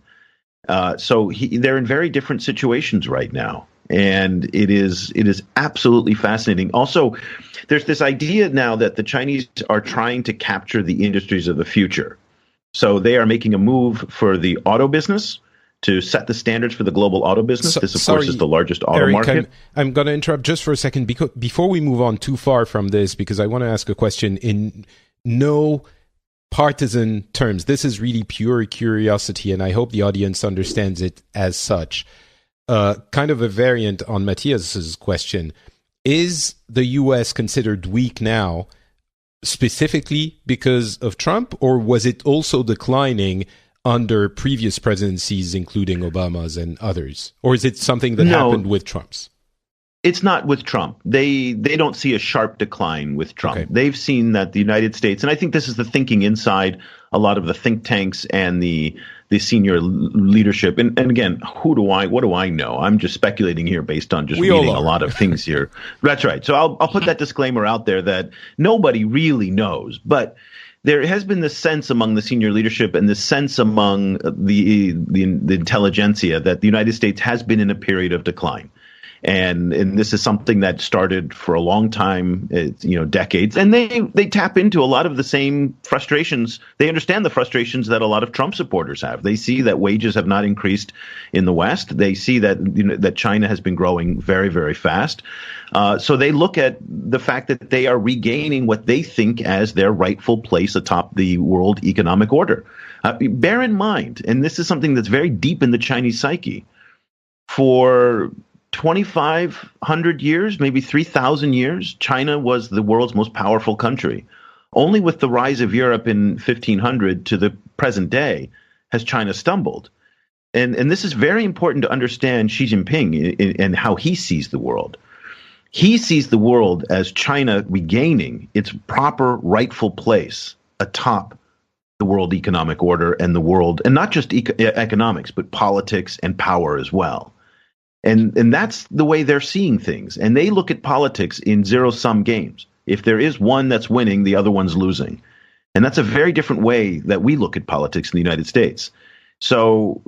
So they're in very different situations right now. And it is absolutely fascinating. Also, there's this idea now that the Chinese are trying to capture the industries of the future. So they are making a move for the auto business, to set the standards for the global auto business. This, of course, is the largest auto Eric, market. I'm going to interrupt just for a second before we move on too far from this, because I want to ask a question in no partisan terms. This is really pure curiosity, and I hope the audience understands it as such. Kind of a variant on Matthias's question. Is the U.S. considered weak now specifically because of Trump, or was it also declining under previous presidencies, including Obama's and others? Or is it something that happened with Trump's? It's not with Trump. They don't see a sharp decline with Trump. Okay. They've seen that the United States, and I think this is the thinking inside a lot of the think tanks and the senior leadership. And again, what do I know? I'm just speculating here based on just reading a lot of things here. That's right. So I'll put that disclaimer out there that nobody really knows. But there has been this sense among the senior leadership and this sense among the intelligentsia that the United States has been in a period of decline. And this is something that started for a long time, decades. And they tap into a lot of the same frustrations. They understand the frustrations that a lot of Trump supporters have. They see that wages have not increased in the West. They see that that China has been growing very, very fast. So they look at the fact that they are regaining what they think as their rightful place atop the world economic order. Bear in mind, and this is something that's very deep in the Chinese psyche, for 2,500 years, maybe 3,000 years, China was the world's most powerful country. Only with the rise of Europe in 1500 to the present day has China stumbled. And this is very important to understand Xi Jinping and how he sees the world. He sees the world as China regaining its proper rightful place atop the world economic order and the world, and not just economics, but politics and power as well. And that's the way they're seeing things. And they look at politics in zero-sum games. If there is one that's winning, the other one's losing. And that's a very different way that we look at politics in the United States. So,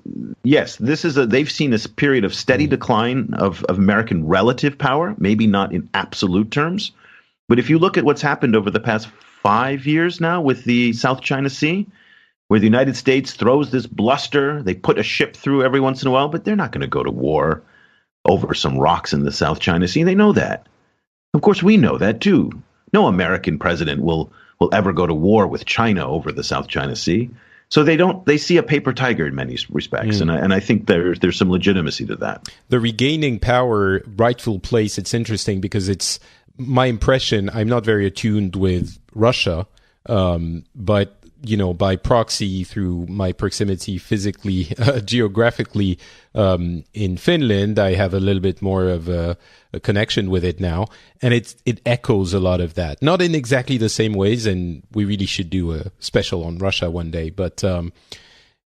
yes, they've seen this period of steady decline of American relative power, maybe not in absolute terms. But if you look at what's happened over the past 5 years now with the South China Sea, where the United States throws this bluster, they put a ship through every once in a while, but they're not going to go to war over some rocks in the South China Sea. They know that. Of course, we know that too. No American president will ever go to war with China over the South China Sea. So they see a paper tiger in many respects, and I think there's some legitimacy to that. The regaining power, rightful place. It's interesting because it's my impression. I'm not very attuned with Russia, but by proxy through my proximity physically, geographically in Finland, I have a little bit more of a connection with it now, and it echoes a lot of that. Not in exactly the same ways, and we really should do a special on Russia one day. But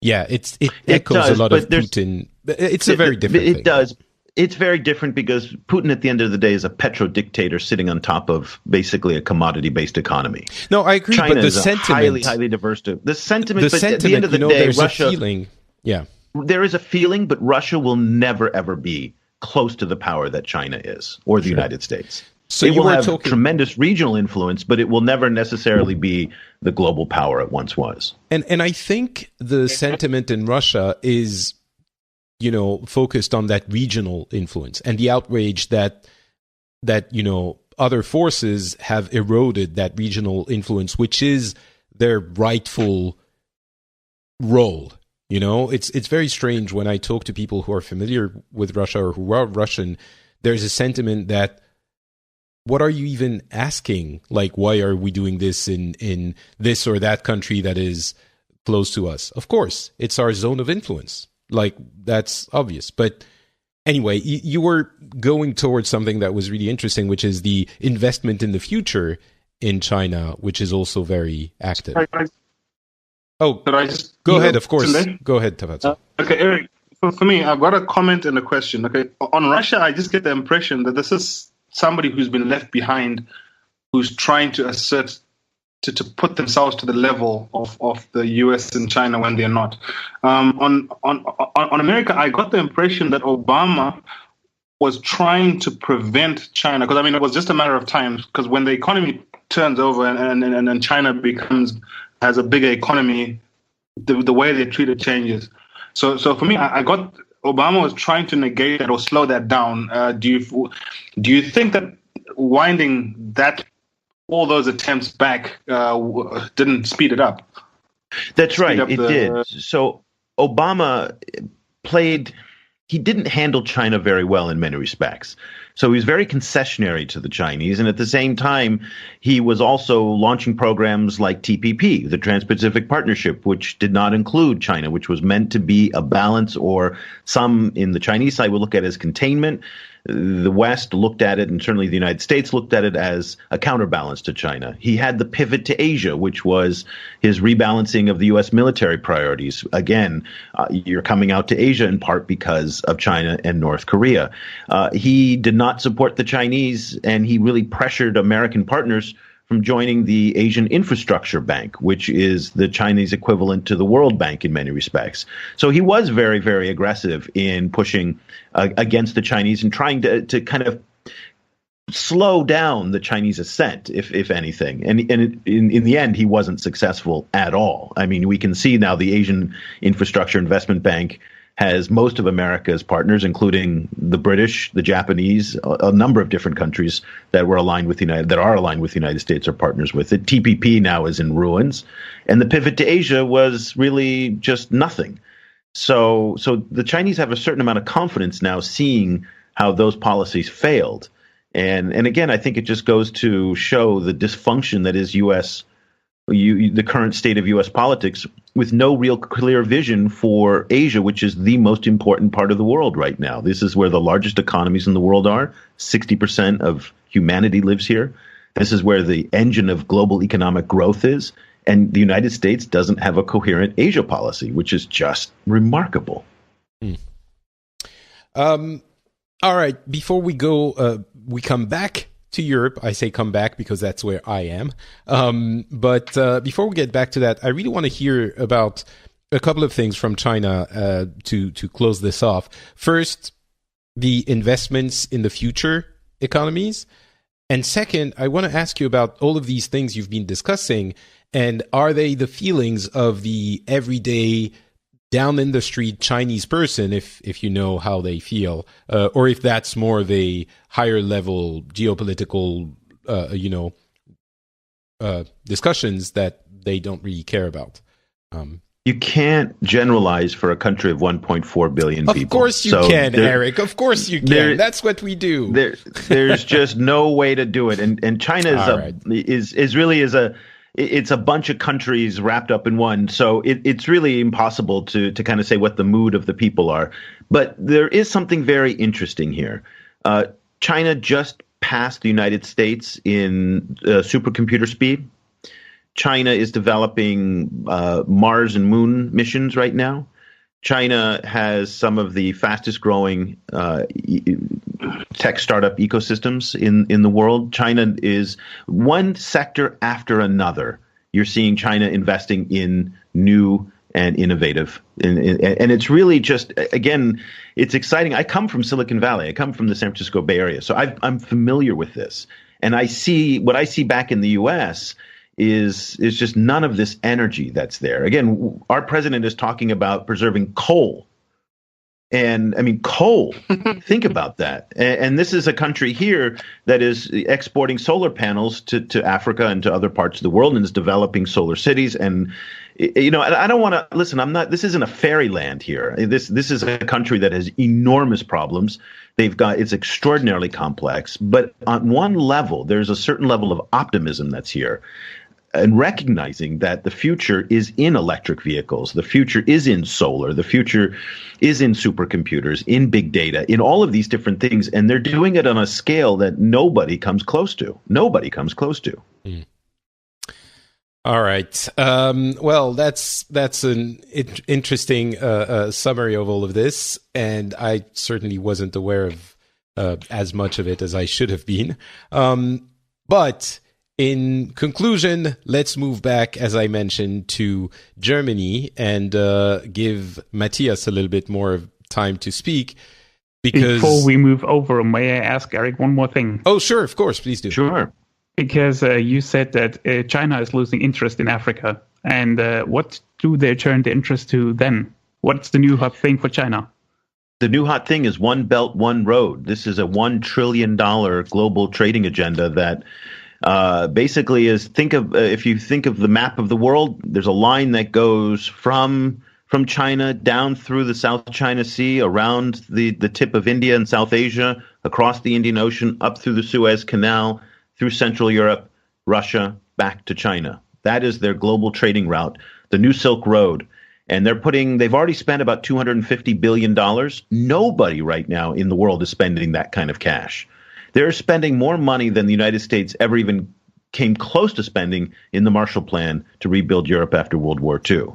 it echoes a lot of Putin. It's a very different thing. It does. It's very different because Putin, at the end of the day, is a petro-dictator sitting on top of basically a commodity-based economy. No, I agree, China but the is sentiment, highly diverse. The sentiment, but at the end of the day, there's Russia, a feeling. Yeah, there is a feeling, but Russia will never ever be close to the power that China is, or the United States. So it will have tremendous regional influence, but it will never necessarily be the global power it once was. And I think the sentiment in Russia is, focused on that regional influence and the outrage that other forces have eroded that regional influence, which is their rightful role. It's very strange when I talk to people who are familiar with Russia or who are Russian. There's a sentiment that, what are you even asking? Like, why are we doing this in this or that country that is close to us? Of course, it's our zone of influence. Like, that's obvious. But anyway, you were going towards something that was really interesting, which is the investment in the future in China, which is also very active. Could I just go ahead? Of course. Go ahead, Tafadswa. Okay, Eric, for me, I've got a comment and a question. Okay, on Russia, I just get the impression that this is somebody who's been left behind, who's trying to assert to put themselves to the level of the US and China when they're not. On America, I got the impression that Obama was trying to prevent China, because it was just a matter of time, because when the economy turns over and China has a bigger economy, the way they treat it changes. So for me, I got Obama was trying to negate that or slow that down. Do you think that winding all those attempts back didn't speed it up? That's right, it did. So Obama he didn't handle China very well in many respects. So he was very concessionary to the Chinese. And at the same time, he was also launching programs like TPP, the Trans-Pacific Partnership, which did not include China, which was meant to be a balance, or some in the Chinese side would look at it as containment. The West looked at it, and certainly the United States looked at it as a counterbalance to China. He had the pivot to Asia, which was his rebalancing of the U.S. military priorities. Again, you're coming out to Asia in part because of China and North Korea. He did not support the Chinese, and he really pressured American partners from joining the Asian Infrastructure Bank, which is the Chinese equivalent to the World Bank in many respects. So he was very, very aggressive in pushing against the Chinese and trying to kind of slow down the Chinese ascent, if anything. And in the end, he wasn't successful at all. We can see now the Asian Infrastructure Investment Bank has most of America's partners, including the British, the Japanese, a number of different countries that are aligned with the United States are partners with it. TPP now is in ruins, and the pivot to Asia was really just nothing. So the Chinese have a certain amount of confidence now, seeing how those policies failed, and again, I think it just goes to show the dysfunction that is the current state of U.S. politics, with no real clear vision for Asia, which is the most important part of the world right now. This is where the largest economies in the world are. 60% of humanity lives here. This is where the engine of global economic growth is. And the United States doesn't have a coherent Asia policy, which is just remarkable. All right. Before we go, we come back to Europe. I say come back because that's where I am. But before we get back to that, I really want to hear about a couple of things from China to close this off. First, the investments in the future economies. And second, I want to ask you about all of these things you've been discussing, and are they the feelings of the everyday down in the street Chinese person, if you know how they feel, or if that's more of a higher level geopolitical, discussions that they don't really care about? You can't generalize for a country of 1.4 billion people. Of course you can, Eric. Of course you can. That's what we do. There's just no way to do it. And China it's a bunch of countries wrapped up in one. So it's really impossible to kind of say what the mood of the people are. But there is something very interesting here. China just passed the United States in supercomputer speed. China is developing Mars and Moon missions right now. China has some of the fastest growing tech startup ecosystems in the world. China is one sector after another. You're seeing China investing in new and innovative. And it's really just, again, it's exciting. I come from Silicon Valley. I come from the San Francisco Bay Area. So I'm familiar with this. And what I see back in the U.S. is just none of this energy that's there. Again, our president is talking about preserving coal. And I mean, coal, think about that. And this is a country here that is exporting solar panels to Africa and to other parts of the world and is developing solar cities. And, I don't want to listen. This isn't a fairyland here. This is a country that has enormous problems. It's extraordinarily complex. But on one level, there's a certain level of optimism that's here. And recognizing that the future is in electric vehicles, the future is in solar, the future is in supercomputers, in big data, in all of these different things. And they're doing it on a scale that nobody comes close to. Nobody comes close to. Mm. All right. Well, that's an interesting summary of all of this. And I certainly wasn't aware of as much of it as I should have been. But in conclusion, let's move back, as I mentioned, to Germany and give Matthias a little bit more time to speak. Because before we move over, may I ask Eric one more thing? Oh, sure, of course, please do. Sure. Because you said that China is losing interest in Africa. And what do they turn the interest to then? What's the new hot thing for China? The new hot thing is One Belt, One Road. This is a $1 trillion global trading agenda that basically is, if you think of the map of the world, there's a line that goes from China down through the South China Sea, around the tip of India and South Asia, across the Indian Ocean, up through the Suez Canal, through Central Europe, Russia, back to China. That is their global trading route, the New Silk Road. And they've already spent about $250 billion. Nobody right now in the world is spending that kind of cash. They're spending more money than the United States ever even came close to spending in the Marshall Plan to rebuild Europe after World War II.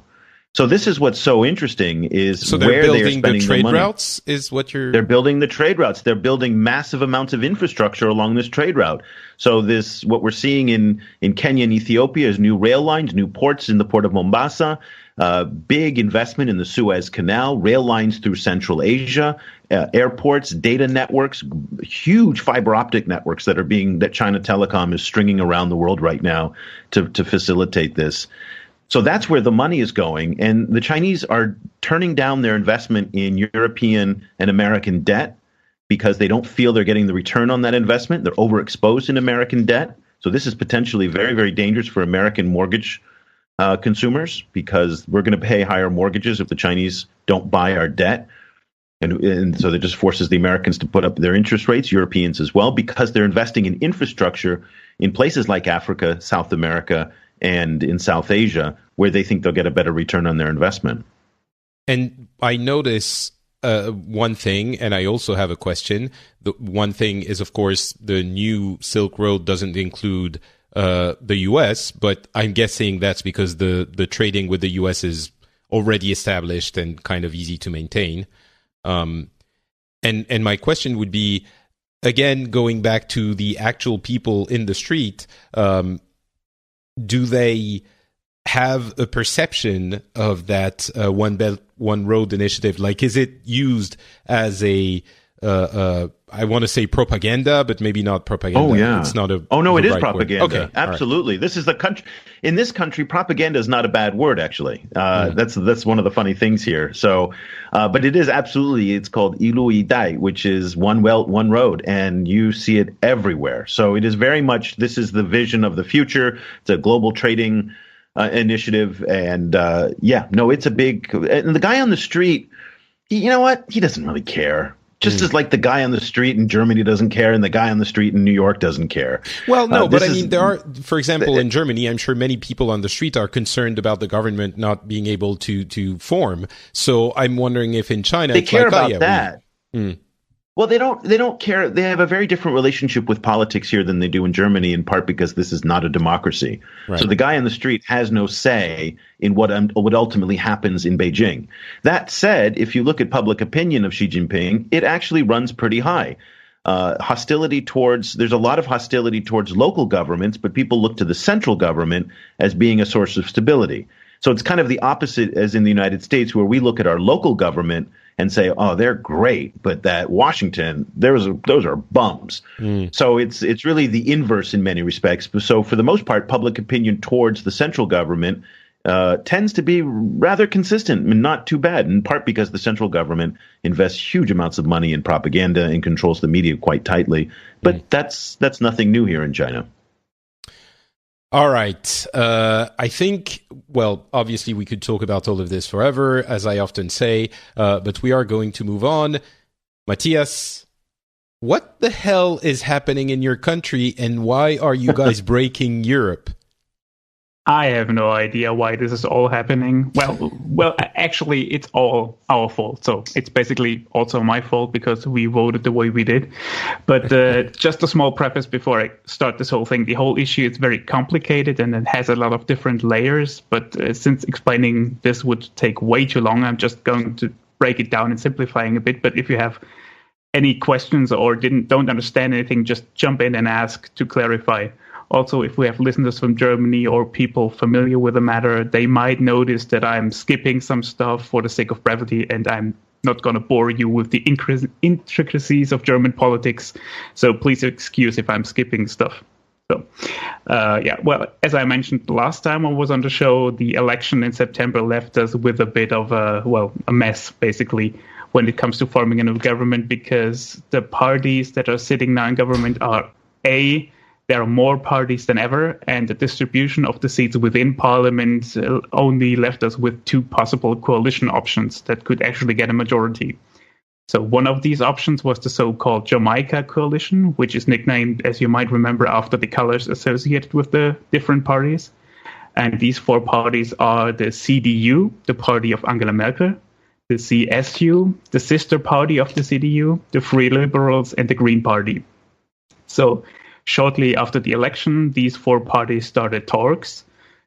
So this is what's so interesting is where they are spending the trade money. routes is what They're building the trade routes. They're building massive amounts of infrastructure along this trade route. So what we're seeing in Kenya and Ethiopia is new rail lines, new ports in the port of Mombasa, big investment in the Suez Canal, rail lines through Central Asia, airports, data networks, huge fiber optic networks that China Telecom is stringing around the world right now to facilitate this. So that's where the money is going. And the Chinese are turning down their investment in European and American debt because they don't feel they're getting the return on that investment. They're overexposed in American debt. So this is potentially very, very dangerous for American mortgage consumers, because we're going to pay higher mortgages if the Chinese don't buy our debt. And so that just forces the Americans to put up their interest rates, Europeans as well, because they're investing in infrastructure in places like Africa, South America, and in South Asia, where they think they'll get a better return on their investment. And I notice one thing, and I also have a question. The one thing is, of course, the new Silk Road doesn't include the U.S., but I'm guessing that's because the trading with the U.S. is already established and kind of easy to maintain. And my question would be, again, going back to the actual people in the street, do they have a perception of that One Belt, One Road initiative? Like, is it used as a I want to say propaganda, but maybe not propaganda. Oh, yeah. It's not a. Oh, no, it is right propaganda. Okay. Absolutely. Right. This is the country. In this country, propaganda is not a bad word, actually. That's one of the funny things here. So, but it is absolutely, it's called Ilu Idai, which is one belt, one road, and you see it everywhere. So it is very much, this is the vision of the future. It's a global trading initiative. And it's a big, and the guy on the street, you know what? He doesn't really care. Just as like the guy on the street in Germany doesn't care and the guy on the street in New York doesn't care. Well, no, but I mean, there are, for example, in Germany, I'm sure many people on the street are concerned about the government not being able to form. So I'm wondering if in China, they care about that. Well, they don't care. They have a very different relationship with politics here than they do in Germany, in part because this is not a democracy. Right. So the guy on the street has no say in what ultimately happens in Beijing. That said, if you look at public opinion of Xi Jinping, it actually runs pretty high. There's a lot of hostility towards local governments, but people look to the central government as being a source of stability. So it's kind of the opposite as in the United States, where we look at our local government and say, oh, they're great, but that Washington, those are bums. So it's really the inverse in many respects. So for the most part, public opinion towards the central government tends to be rather consistent and not too bad, in part because the central government invests huge amounts of money in propaganda and controls the media quite tightly. But that's nothing new here in China. All right. I think, well, obviously we could talk about all of this forever, as I often say, but we are going to move on. Matthias, what the hell is happening in your country and why are you guys breaking Europe? I have no idea why this is all happening. Well, actually, it's all our fault. So it's basically also my fault because we voted the way we did. But just a small preface before I start this whole thing. The whole issue is very complicated and it has a lot of different layers. But since explaining this would take way too long, I'm just going to break it down and simplifying a bit. But if you have any questions or don't understand anything, just jump in and ask to clarify. Also, if we have listeners from Germany or people familiar with the matter, they might notice that I'm skipping some stuff for the sake of brevity, and I'm not going to bore you with the intricacies of German politics. So please excuse if I'm skipping stuff. So, well, as I mentioned last time I was on the show, the election in September left us with a bit of a mess, basically, when it comes to forming a new government, because the parties that are sitting now in government are there are more parties than ever, and the distribution of the seats within parliament only left us with two possible coalition options that could actually get a majority. So one of these options was the so-called Jamaica coalition, which is nicknamed, as you might remember, after the colors associated with the different parties. And these four parties are the CDU, the party of Angela Merkel, the CSU, the sister party of the CDU, the Free Liberals, and the Green Party. So shortly after the election, these four parties started talks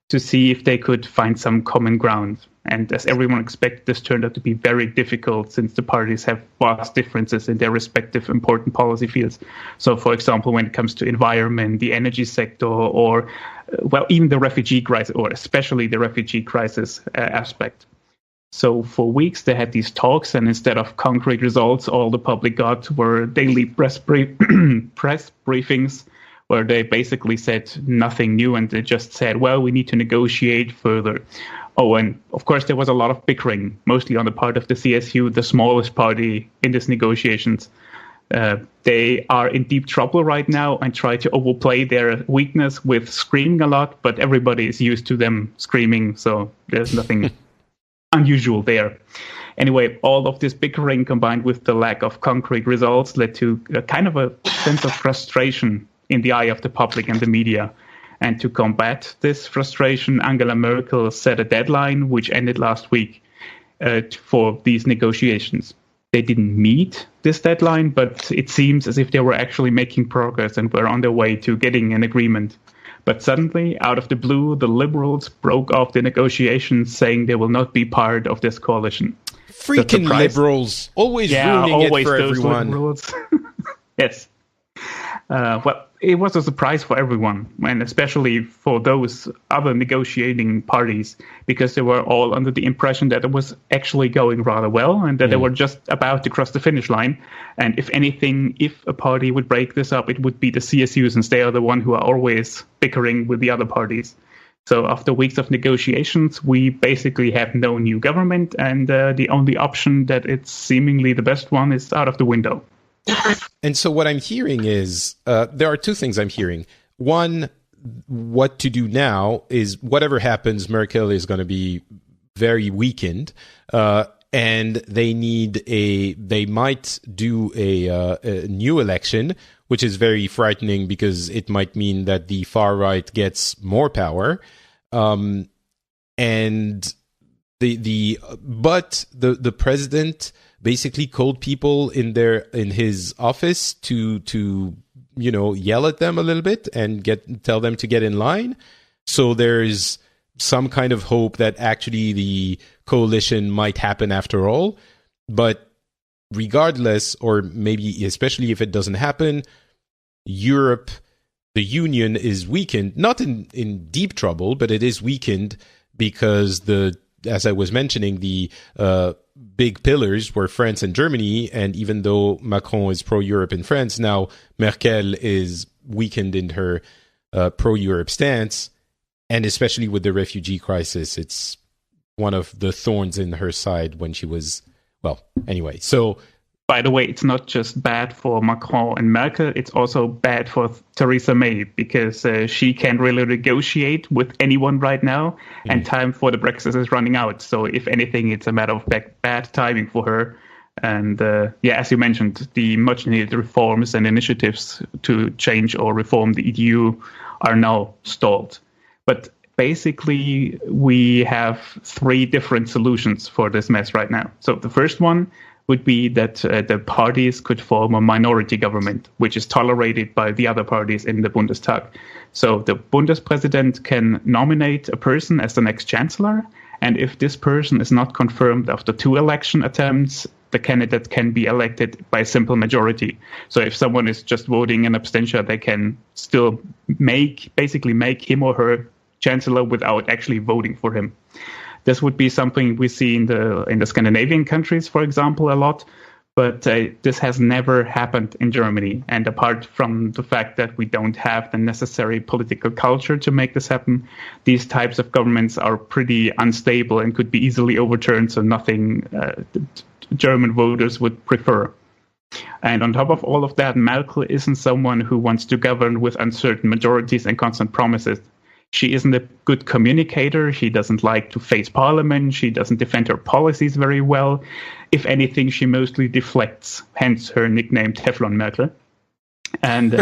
to see if they could find some common ground. And as everyone expected, this turned out to be very difficult since the parties have vast differences in their respective important policy fields. So, for example, when it comes to environment, the energy sector, or, even the refugee crisis, or especially the refugee crisis aspect. So for weeks, they had these talks, and instead of concrete results, all the public got were daily press briefings, where they basically said nothing new, and they just said, well, we need to negotiate further. Oh, and of course, there was a lot of bickering, mostly on the part of the CSU, the smallest party in these negotiations. They are in deep trouble right now and try to overplay their weakness with screaming a lot, but everybody is used to them screaming, so there's nothing unusual there. Anyway, all of this bickering combined with the lack of concrete results led to a kind of a sense of frustration in the eye of the public and the media. And to combat this frustration, Angela Merkel set a deadline, which ended last week, for these negotiations. They didn't meet this deadline, but it seems as if they were actually making progress and were on their way to getting an agreement. But suddenly, out of the blue, the Liberals broke off the negotiations, saying they will not be part of this coalition. Freaking Liberals, always ruining it for everyone. Yes. Well, it was a surprise for everyone, and especially for those other negotiating parties, because they were all under the impression that it was actually going rather well and that they were just about to cross the finish line. And if anything, if a party would break this up, it would be the CSU, since they are the one who are always bickering with the other parties. So after weeks of negotiations, we basically have no new government, and the only option that it's seemingly the best one is out of the window. And so what I'm hearing is, there are two things I'm hearing. One, what to do now is whatever happens, Merkel is going to be very weakened, and they might do a new election, which is very frightening because it might mean that the far right gets more power. And the president basically called people in his office to yell at them a little bit and tell them to get in line. So there's some kind of hope that actually the coalition might happen after all. But regardless, or maybe especially if it doesn't happen, Europe, the Union, is weakened, not in deep trouble, but it is weakened because as I was mentioning, the big pillars were France and Germany, and even though Macron is pro-Europe in France, now Merkel is weakened in her pro-Europe stance, and especially with the refugee crisis, it's one of the thorns in her side when she was, well, anyway, so... By the way, it's not just bad for Macron and Merkel, it's also bad for Theresa May, because she can't really negotiate with anyone right now, and time for the Brexit is running out. So if anything, it's a matter of bad timing for her. And as you mentioned, the much-needed reforms and initiatives to change or reform the EU are now stalled. But basically, we have three different solutions for this mess right now. So the first one would be that the parties could form a minority government, which is tolerated by the other parties in the Bundestag. So the Bundespräsident can nominate a person as the next chancellor, and if this person is not confirmed after 2 election attempts, the candidate can be elected by a simple majority. So if someone is just voting an abstention, they can still basically make him or her chancellor without actually voting for him. This would be something we see in the Scandinavian countries, for example, a lot, but this has never happened in Germany. And apart from the fact that we don't have the necessary political culture to make this happen, these types of governments are pretty unstable and could be easily overturned, so nothing German voters would prefer. And on top of all of that, Merkel isn't someone who wants to govern with uncertain majorities and constant promises. She isn't a good communicator. She doesn't like to face parliament. She doesn't defend her policies very well. If anything, she mostly deflects, hence her nickname Teflon Merkel. And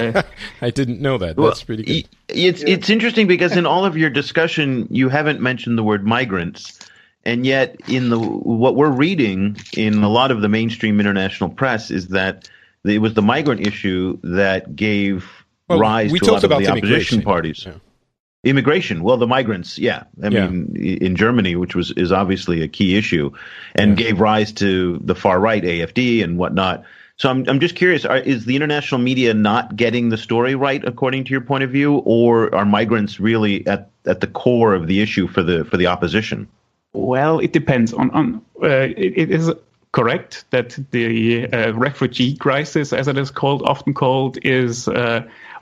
I didn't know that. That's pretty good. It's interesting because in all of your discussion, you haven't mentioned the word migrants. And yet in what we're reading in a lot of the mainstream international press is that it was the migrant issue that gave rise to a lot of the opposition parties. Yeah. Immigration, well, the migrants, I mean, in Germany, which is obviously a key issue, and gave rise to the far right, AfD and whatnot. So I'm just curious: is the international media not getting the story right, according to your point of view, or are migrants really at the core of the issue for the opposition? Well, it depends on it is correct that the refugee crisis, as it is often called, is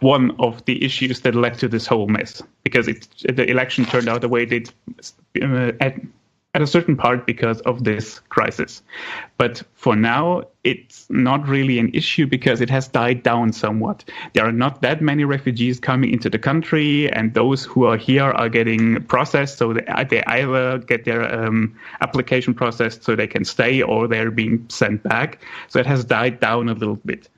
one of the issues that led to this whole mess, because the election turned out the way it did at a certain part because of this crisis. But for now, it's not really an issue because it has died down somewhat. There are not that many refugees coming into the country, and those who are here are getting processed. So they either get their application processed so they can stay, or they're being sent back. So it has died down a little bit.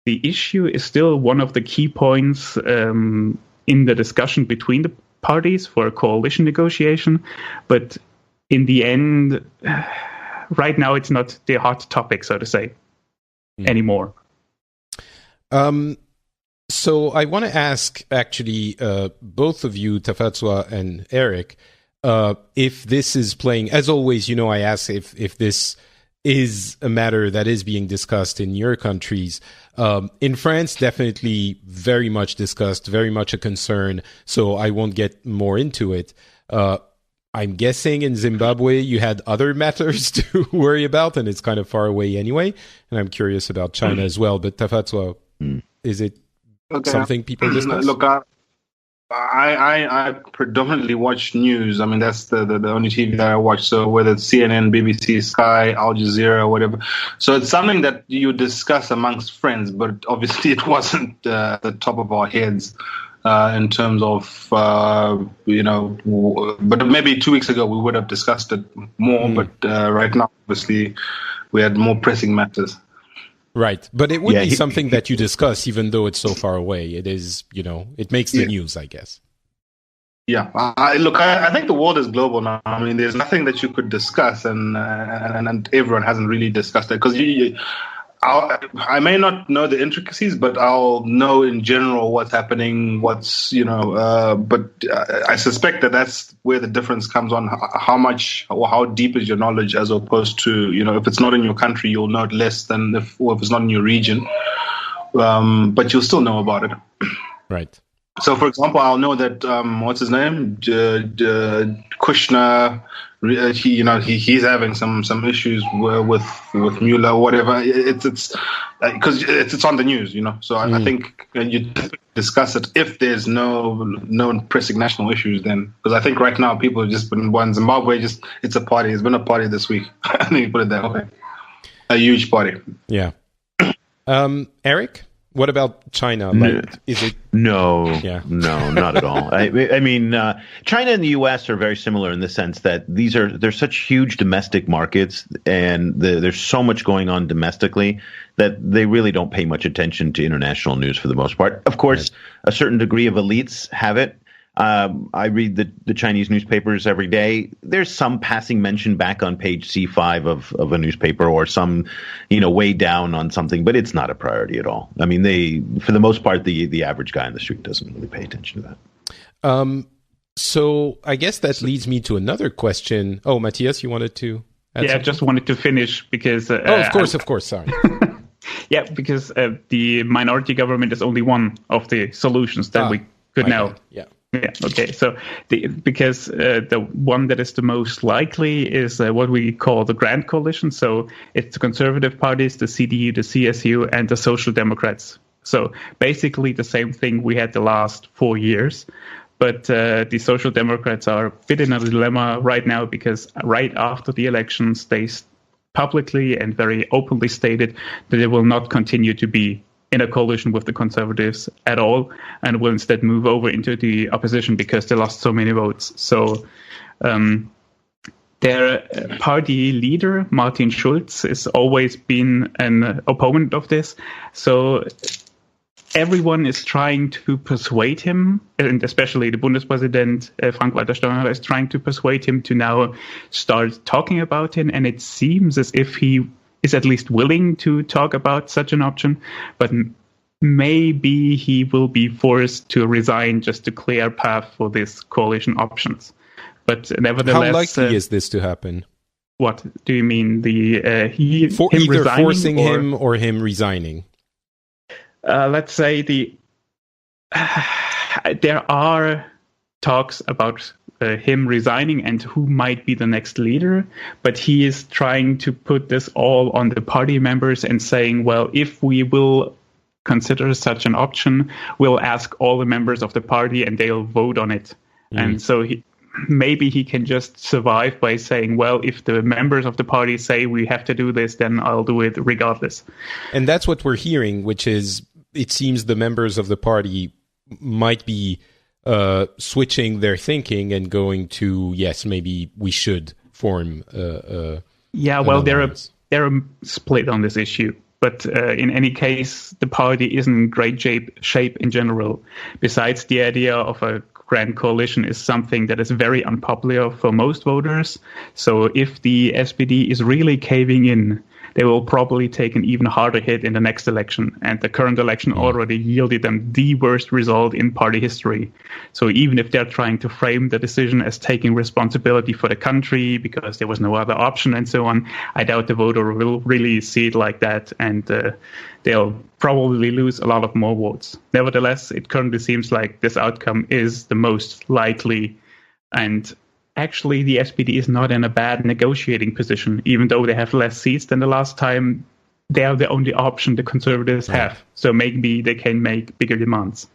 The issue is still one of the key points in the discussion between the parties for a coalition negotiation. But in the end, right now, it's not the hot topic, so to say, anymore. So I want to ask, actually, both of you, Tafadswa and Eric, if this is playing, as always, I ask if this is a matter that is being discussed in your countries. In France, definitely very much discussed, very much a concern. So I won't get more into it. I'm guessing in Zimbabwe you had other matters to worry about, and it's kind of far away anyway. And I'm curious about China as well. But Tafadswa, is it something people discuss? Look, I predominantly watch news. I mean, that's the only TV that I watch. So whether it's CNN, BBC, Sky, Al Jazeera, whatever. So it's something that you discuss amongst friends, but obviously it wasn't the top of our heads in terms of, but maybe 2 weeks ago we would have discussed it more. But right now, obviously, we had more pressing matters. Right. But it would be something that you discuss, even though it's so far away. It is, it makes the news, I guess. Yeah. I think the world is global now. I mean, there's nothing that you could discuss, and everyone hasn't really discussed it. Because I may not know the intricacies, but I'll know in general what's happening, but I suspect that's where the difference comes on how much or how deep is your knowledge, as opposed to, if it's not in your country, you'll know it less than if it's not in your region, but you'll still know about it. Right. So, for example, I'll know that what's his name, Kushner. He's having some issues with Mueller or whatever. It's because it's on the news, So I think you discuss it if there's no pressing national issues. Then, because I think right now people have just been in Zimbabwe. It's a party. It's been a party this week. I think you put it that way. A huge party. Yeah. Eric, what about China? Is it? No, not at all. I mean, China and the U.S. are very similar in the sense that they're such huge domestic markets, and there's so much going on domestically that they really don't pay much attention to international news for the most part. Of course, a certain degree of elites have it. I read the Chinese newspapers every day. There's some passing mention back on page C5 of a newspaper, or some, way down on something, but it's not a priority at all. I mean, for the most part, the average guy on the street doesn't really pay attention to that. So I guess that leads me to another question. Oh, Matthias, you wanted to add something? I just wanted to finish because... of course, sorry. Yeah, because the minority government is only one of the solutions that we could now... Yeah. Yeah. Okay. So, because the one that is the most likely is what we call the Grand Coalition. So it's the Conservative parties, the CDU, the CSU, and the Social Democrats. So basically the same thing we had the last 4 years. But the Social Democrats are a bit in a dilemma right now, because right after the elections, they publicly and very openly stated that they will not continue to be in a coalition with the Conservatives at all, and will instead move over into the opposition because they lost so many votes. So their party leader, Martin Schulz, has always been an opponent of this. So everyone is trying to persuade him, and especially the Bundespräsident, Frank-Walter Steinmeier, is trying to persuade him to now start talking about it. And it seems as if he is at least willing to talk about such an option, but maybe he will be forced to resign just to clear a path for this coalition options. But nevertheless, how likely is this to happen? What do you mean? Either forcing him or him resigning? Let's say there are talks about him resigning and who might be the next leader, but he is trying to put this all on the party members and saying, well, if we will consider such an option, we'll ask all the members of the party and they'll vote on it. And so maybe he can just survive by saying, well, if the members of the party say we have to do this, then I'll do it regardless. And that's what we're hearing, which is, it seems the members of the party might be switching their thinking and going to, yes, maybe we should form they're split on this issue. But in any case, the party isn't in great shape in general. Besides, the idea of a grand coalition is something that is very unpopular for most voters. So if the SPD is really caving in, they will probably take an even harder hit in the next election. And the current election already yielded them the worst result in party history. So even if they're trying to frame the decision as taking responsibility for the country because there was no other option and so on, I doubt the voter will really see it like that. And they'll probably lose a lot of more votes. Nevertheless, it currently seems like this outcome is the most likely. And actually, the SPD is not in a bad negotiating position. Even though they have less seats than the last time, they are the only option the Conservatives have. So maybe they can make bigger demands.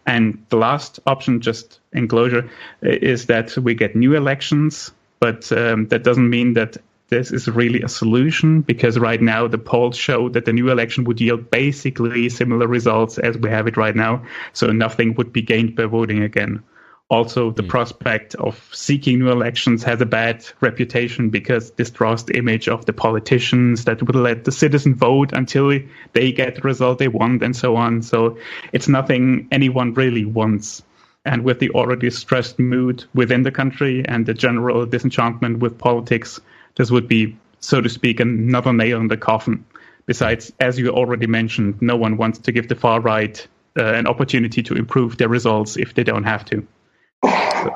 And the last option, just in closure, is that we get new elections. But that doesn't mean that this is really a solution, because right now the polls show that the new election would yield basically similar results as we have it right now. So nothing would be gained by voting again. Also, the prospect of seeking new elections has a bad reputation because this draws the image of the politicians that would let the citizen vote until they get the result they want and so on. So it's nothing anyone really wants. And with the already stressed mood within the country and the general disenchantment with politics, this would be, so to speak, another nail in the coffin. Besides, as you already mentioned, no one wants to give the far right an opportunity to improve their results if they don't have to.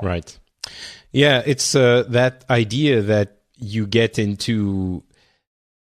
Right. Yeah, it's that idea that you get into,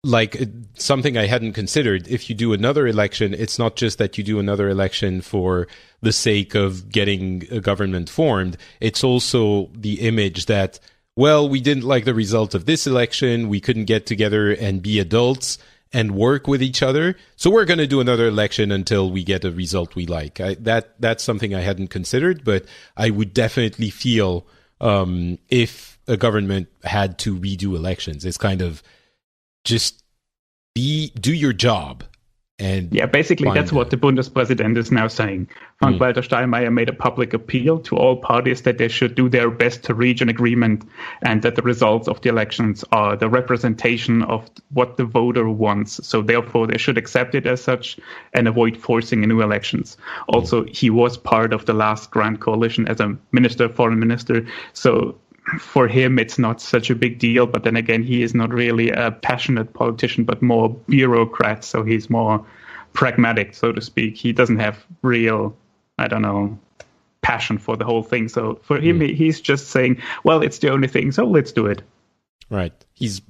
like, something I hadn't considered. If you do another election, it's not just that you do another election for the sake of getting a government formed. It's also the image that, well, we didn't like the result of this election. We couldn't get together and be adults and work with each other. So we're going to do another election until we get a result we like. That's something I hadn't considered, but I would definitely feel if a government had to redo elections, it's kind of just do your job. And yeah, basically that's what the Bundespräsident is now saying. Frank-Walter Steinmeier made a public appeal to all parties that they should do their best to reach an agreement, and that the results of the elections are the representation of what the voter wants. So therefore they should accept it as such and avoid forcing new elections. Also, he was part of the last grand coalition as a minister, foreign minister. So for him, it's not such a big deal. But then again, he is not really a passionate politician, but more bureaucrat. So he's more pragmatic, so to speak. He doesn't have real, passion for the whole thing. So for him, he's just saying, well, it's the only thing, so let's do it. Right. He's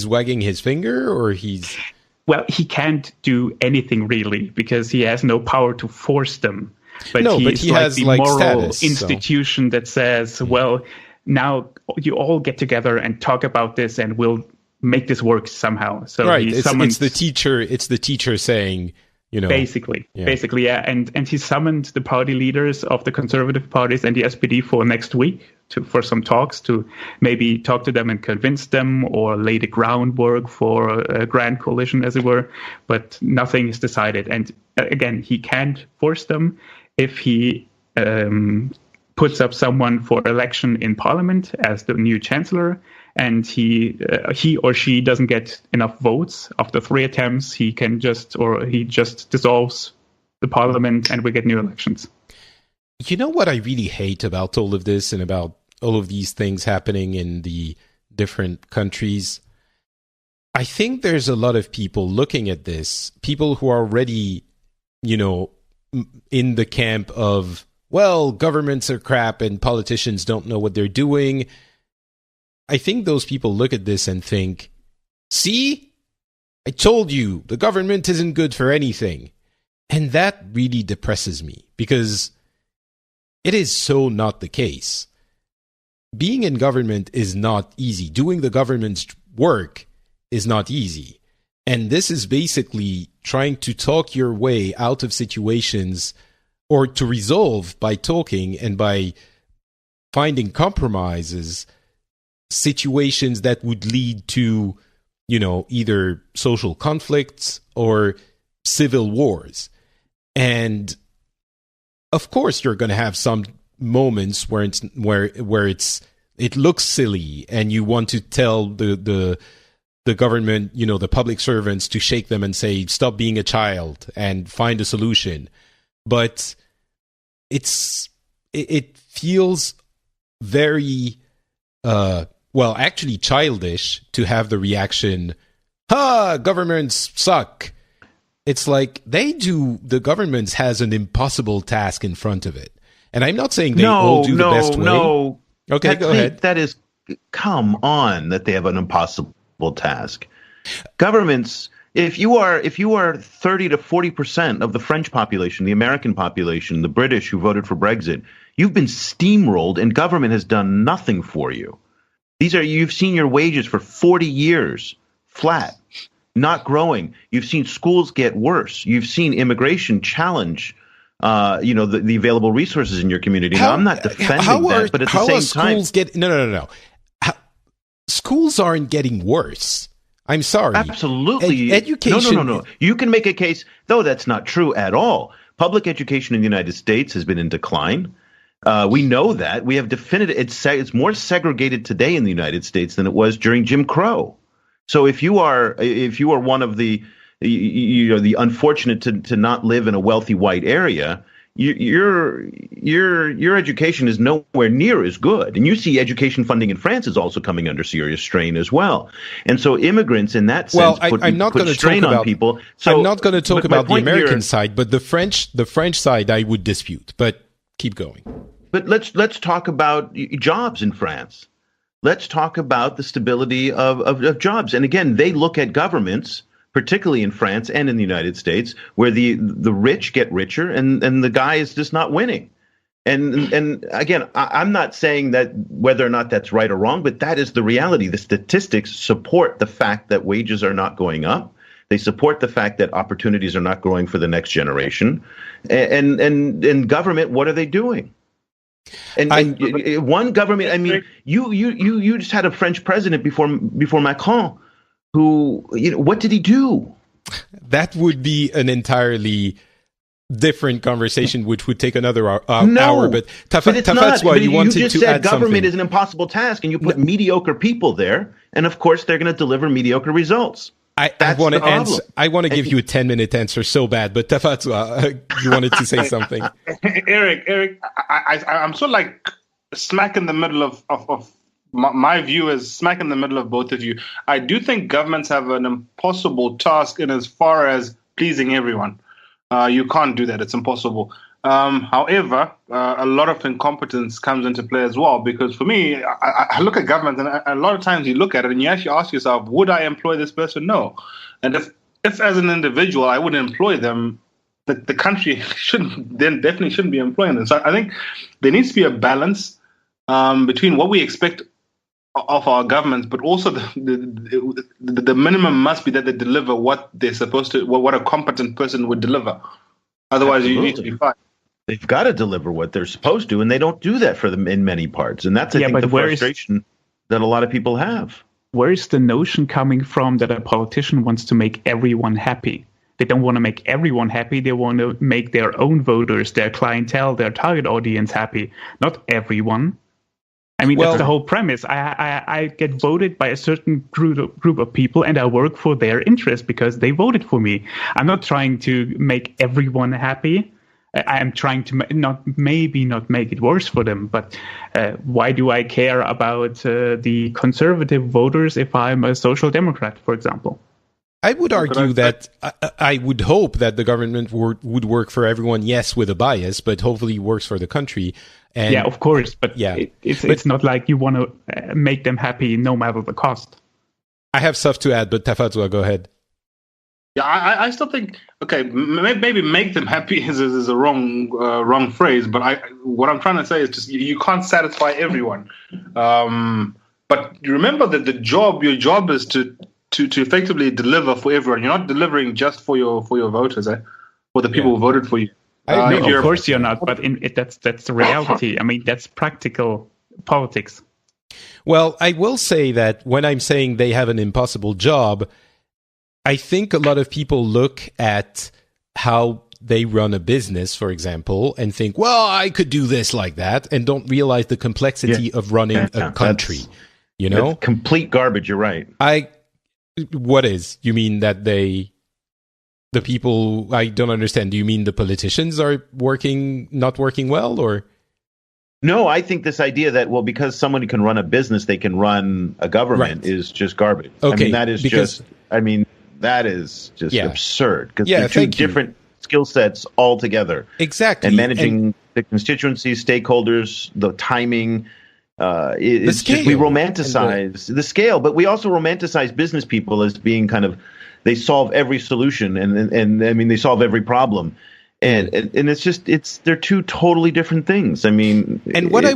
wagging his finger, or he's... Well, he can't do anything really because he has no power to force them. But he has the moral status, institution that says, well, now you all get together and talk about this and we'll make this work somehow. So right. It's the teacher saying, basically, yeah. And he summoned the party leaders of the conservative parties and the SPD for next week for some talks, to maybe talk to them and convince them or lay the groundwork for a grand coalition, as it were. But nothing is decided. And again, he can't force them. If he puts up someone for election in parliament as the new chancellor, and he or she doesn't get enough votes after 3 attempts, he just dissolves the parliament and we get new elections. You know what I really hate about all of this and about all of these things happening in the different countries? I think there's a lot of people looking at this, people who are already, in the camp of, well, governments are crap and politicians don't know what they're doing. I think those people look at this and think, see, I told you, the government isn't good for anything. And that really depresses me, because it is so not the case. Being in government is not easy. Doing the government's work is not easy. And this is basically trying to talk your way out of situations, or to resolve by talking and by finding compromises, situations that would lead to, either social conflicts or civil wars. And of course, you're going to have some moments where it looks silly, and you want to tell the government, the public servants, to shake them and say, stop being a child and find a solution. But it feels very, actually childish to have the reaction governments suck. It's like the government has an impossible task in front of it. And I'm not saying they all do the best way. No. Okay, go ahead. That is, come on, that they have an impossible task. Governments, if you are 30 to 40% of the French population, the American population, the British who voted for Brexit, you've been steamrolled and government has done nothing for you. You've seen your wages for 40 years flat, not growing. You've seen schools get worse. You've seen immigration challenge the available resources in your community. Now, I'm not defending that, but at the same time, No. Schools aren't getting worse. I'm sorry. Absolutely. Education. No. You can make a case, though that's not true at all. Public education in the United States has been in decline. We know that. We have definitive. It's more segregated today in the United States than it was during Jim Crow. So if you are one of the the unfortunate to not live in a wealthy white area, your education is nowhere near as good. And you see education funding in France is also coming under serious strain as well. And so immigrants in that sense put strain on people. So I'm not going to talk about the American side, but the French side I would dispute. But keep going. But let's talk about jobs in France. Let's talk about the stability of jobs. And again, they look at governments, particularly in France and in the United States, where the rich get richer and the guy is just not winning. And again, I'm not saying that whether or not that's right or wrong, but that is the reality. The statistics support the fact that wages are not going up. They support the fact that opportunities are not growing for the next generation. And government, what are they doing? And one government, I mean, you just had a French president before Macron, who, what did he do? That would be an entirely different conversation, which would take another hour. But Tafadswa, you wanted to add something. You just said government is an impossible task, and you put mediocre people there, and of course they're going to deliver mediocre results. I want to answer. I want to give you a 10-minute answer so bad, but Tafadswa, you wanted to say something. Eric, I'm sort of like smack in the middle of my view is smack in the middle of both of you. I do think governments have an impossible task in as far as pleasing everyone. You can't do that. It's impossible. However, a lot of incompetence comes into play as well, because for me, I look at government, and a lot of times you look at it and you actually ask yourself, would I employ this person? No. And if as an individual I wouldn't employ them, the country definitely shouldn't be employing them. So I think there needs to be a balance between what we expect of our governments, but also the minimum must be that they deliver what they're supposed to, what a competent person would deliver. Otherwise, you need to be fired. They've got to deliver what they're supposed to, and they don't do that for them in many parts. And that's, I think, the frustration that a lot of people have. Where is the notion coming from that a politician wants to make everyone happy? They don't want to make everyone happy. They want to make their own voters, their clientele, their target audience happy, not everyone. I mean, that's the whole premise. I get voted by a certain group of people, and I work for their interest because they voted for me. I'm not trying to make everyone happy. I am trying to not make it worse for them. But why do I care about the conservative voters if I'm a social democrat, for example? I would argue that I would hope that the government would work for everyone, yes, with a bias, but hopefully works for the country. And yeah, of course. But it's not like you want to make them happy no matter the cost. I have stuff to add, but Tafadswa, go ahead. Yeah, I still think, okay, maybe make them happy is a wrong phrase, but what I'm trying to say is just you can't satisfy everyone. But remember that your job is to effectively deliver for everyone. You're not delivering just for your voters, for the people who voted for you. Of course you're not, but that's the reality. I mean, that's practical politics. Well, I will say that when I'm saying they have an impossible job, I think a lot of people look at how they run a business, for example, and think, well, I could do this like that, and don't realize the complexity of running a country. That's complete garbage. You're right. What is? You mean that the people, I don't understand. Do you mean the politicians are not working well, or? No, I think this idea that, because somebody can run a business, they can run a government is just garbage. Okay, I mean, that is I mean, that is just absurd because they're two different skill sets altogether. Exactly. And managing the constituencies, stakeholders, the timing. It's just, we romanticize the scale, but we also romanticize business people as being kind of, they solve every solution and I mean, they solve every problem. And it's just, they're two totally different things. I mean, and what I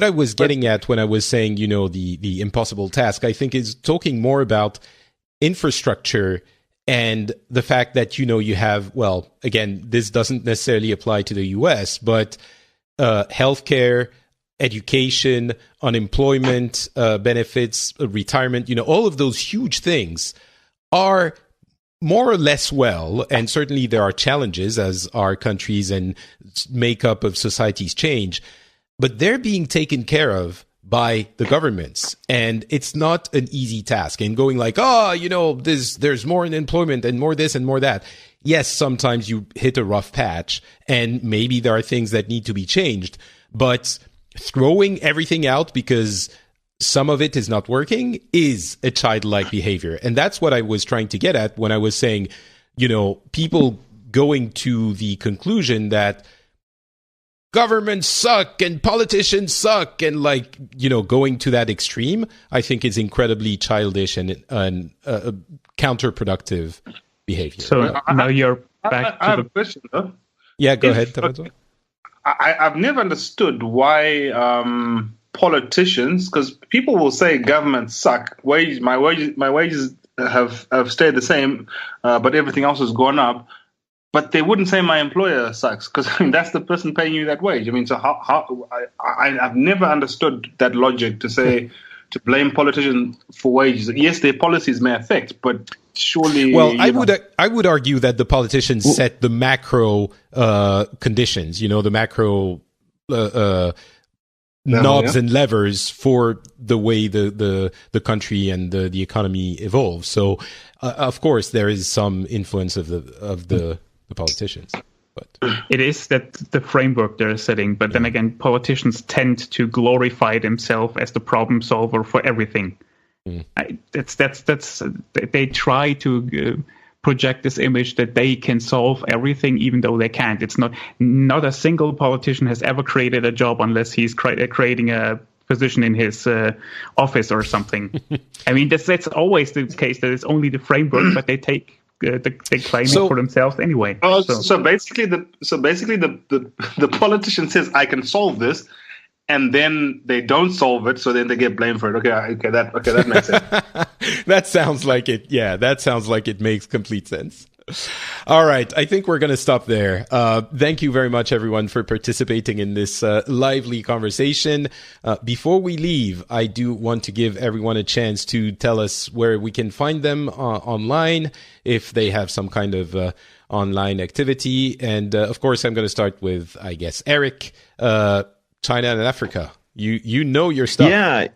was getting at when I was saying, you know, the impossible task, I think is talking more about infrastructure and the fact that, you know, you have, well, again, this doesn't necessarily apply to the US, but healthcare, education, unemployment benefits, retirement, you know, all of those huge things are more or less well, and certainly there are challenges as our countries and makeup of societies change, but they're being taken care of by the governments, and it's not an easy task. And going like, oh, you know, there's more unemployment and more this and more that. Yes, sometimes you hit a rough patch, and maybe there are things that need to be changed, but throwing everything out because some of it is not working is a childlike behavior. And that's what I was trying to get at when I was saying, you know, people going to the conclusion that governments suck and politicians suck and, like, you know, going to that extreme, I think is incredibly childish and counterproductive behavior. So now you're back I have a question, though. Yeah, go ahead, Tafadswa. I've never understood why politicians, because people will say governments suck. My wages have stayed the same, but everything else has gone up. But they wouldn't say my employer sucks, because I mean that's the person paying you that wage. I mean, so I've never understood that logic to blame politicians for wages. Yes, their policies may affect, but surely. Well, I would argue that the politicians set the macro conditions. You know, the macro knobs and levers for the way the country and the economy evolve. So, of course, there is some influence of the politicians. But it is that the framework they're setting, but then again, politicians tend to glorify themselves as the problem solver for everything. They try to project this image that they can solve everything, even though they can't. It's not a single politician has ever created a job unless he's creating a position in his office or something. I mean, that's always the case. That it's only the framework, but they take. They claim it for themselves anyway. So basically, the politician says, "I can solve this," and then they don't solve it, so then they get blamed for it. Okay, that makes sense. That sounds like it. Yeah, that sounds like it makes complete sense. All right, I think we're going to stop there. Thank you very much, everyone, for participating in this lively conversation. Before we leave, I do want to give everyone a chance to tell us where we can find them online, if they have some kind of online activity. And of course, I'm going to start with, I guess, Eric, China and Africa. You know your stuff. Yeah.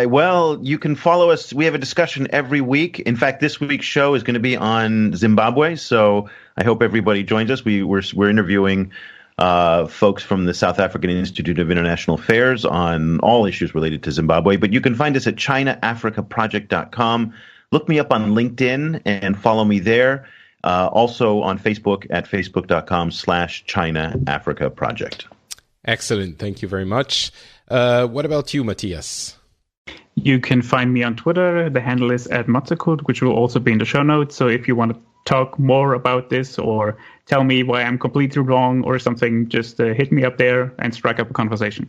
Well, you can follow us. We have a discussion every week. In fact, this week's show is going to be on Zimbabwe, so I hope everybody joins us. We're interviewing folks from the South African Institute of International Affairs on all issues related to Zimbabwe. But you can find us at ChinaAfricaProject.com. Look me up on LinkedIn and follow me there. Also on Facebook at Facebook.com/ChinaAfricaProject. Excellent. Thank you very much. What about you, Matthias? You can find me on Twitter. The handle is @Matzekut, which will also be in the show notes. So if you want to talk more about this or tell me why I'm completely wrong or something, just hit me up there and strike up a conversation.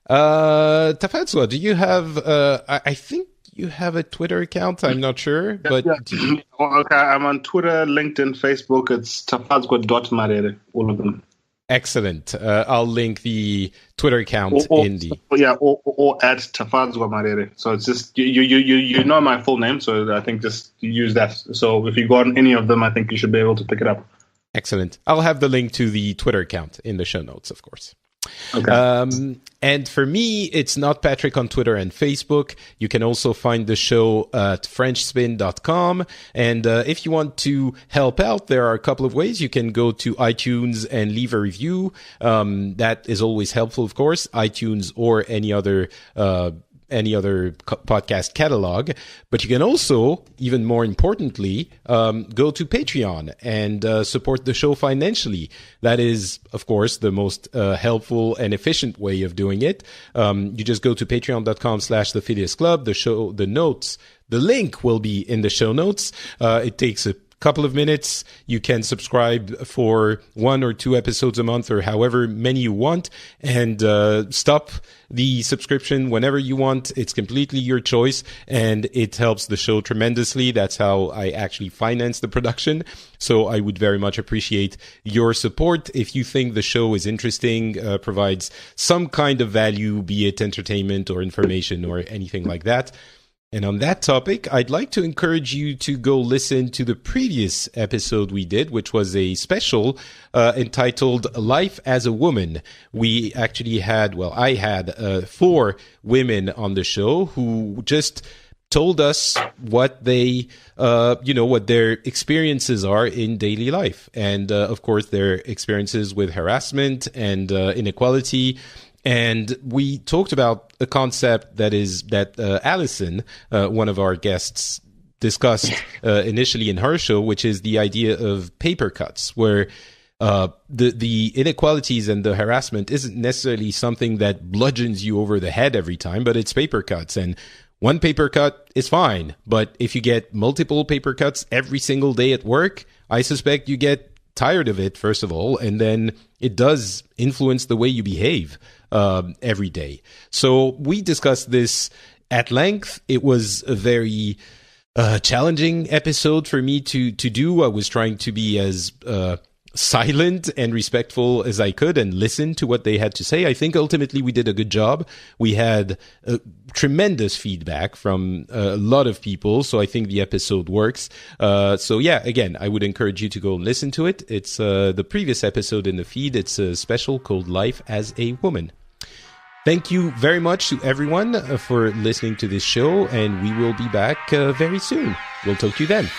Tafadswa, do you have, I think you have a Twitter account. I'm not sure, but... Yeah. Okay, I'm on Twitter, LinkedIn, Facebook. It's Tafadswa.Marere, all of them. Excellent. I'll link the Twitter account in the... Yeah, or at Tafadswa Marere. So it's just, you know my full name, so I think just use that. So if you go on any of them, I think you should be able to pick it up. Excellent. I'll have the link to the Twitter account in the show notes, of course. Okay. And for me, it's Not Patrick on Twitter and Facebook. You can also find the show at FrenchSpin.com. And if you want to help out, there are a couple of ways. You can go to iTunes and leave a review. That is always helpful, of course. iTunes or any other any other podcast catalog. But you can also, even more importantly, go to Patreon and support the show financially. That is, of course, the most helpful and efficient way of doing it. You just go to patreon.com/the Phileas Club. The link will be in the show notes. It takes a couple of minutes. You can subscribe for 1 or 2 episodes a month or however many you want, and stop the subscription whenever you want. It's completely your choice, and it helps the show tremendously. That's how I actually finance the production. So I would very much appreciate your support. If you think the show is interesting, provides some kind of value, be it entertainment or information or anything like that. And on that topic, I'd like to encourage you to go listen to the previous episode we did, which was a special entitled Life as a Woman. We actually had, I had 4 women on the show who just told us what they, what their experiences are in daily life. And, of course, their experiences with harassment and inequality. And we talked about a concept that Alison, one of our guests, discussed initially in her show, which is the idea of paper cuts, where the inequalities and the harassment isn't necessarily something that bludgeons you over the head every time, but it's paper cuts. And one paper cut is fine, but if you get multiple paper cuts every single day at work, I suspect you get tired of it, first of all, and then it does influence the way you behave every day. So we discussed this at length. It was a very challenging episode for me to do. I was trying to be as silent and respectful as I could and listen to what they had to say. I think ultimately we did a good job. We had tremendous feedback from a lot of people, so I think the episode works. Again, I would encourage you to go and listen to it. It's the previous episode in the feed. It's a special called Life as a Woman. Thank you very much to everyone for listening to this show, and we will be back very soon. We'll talk to you then.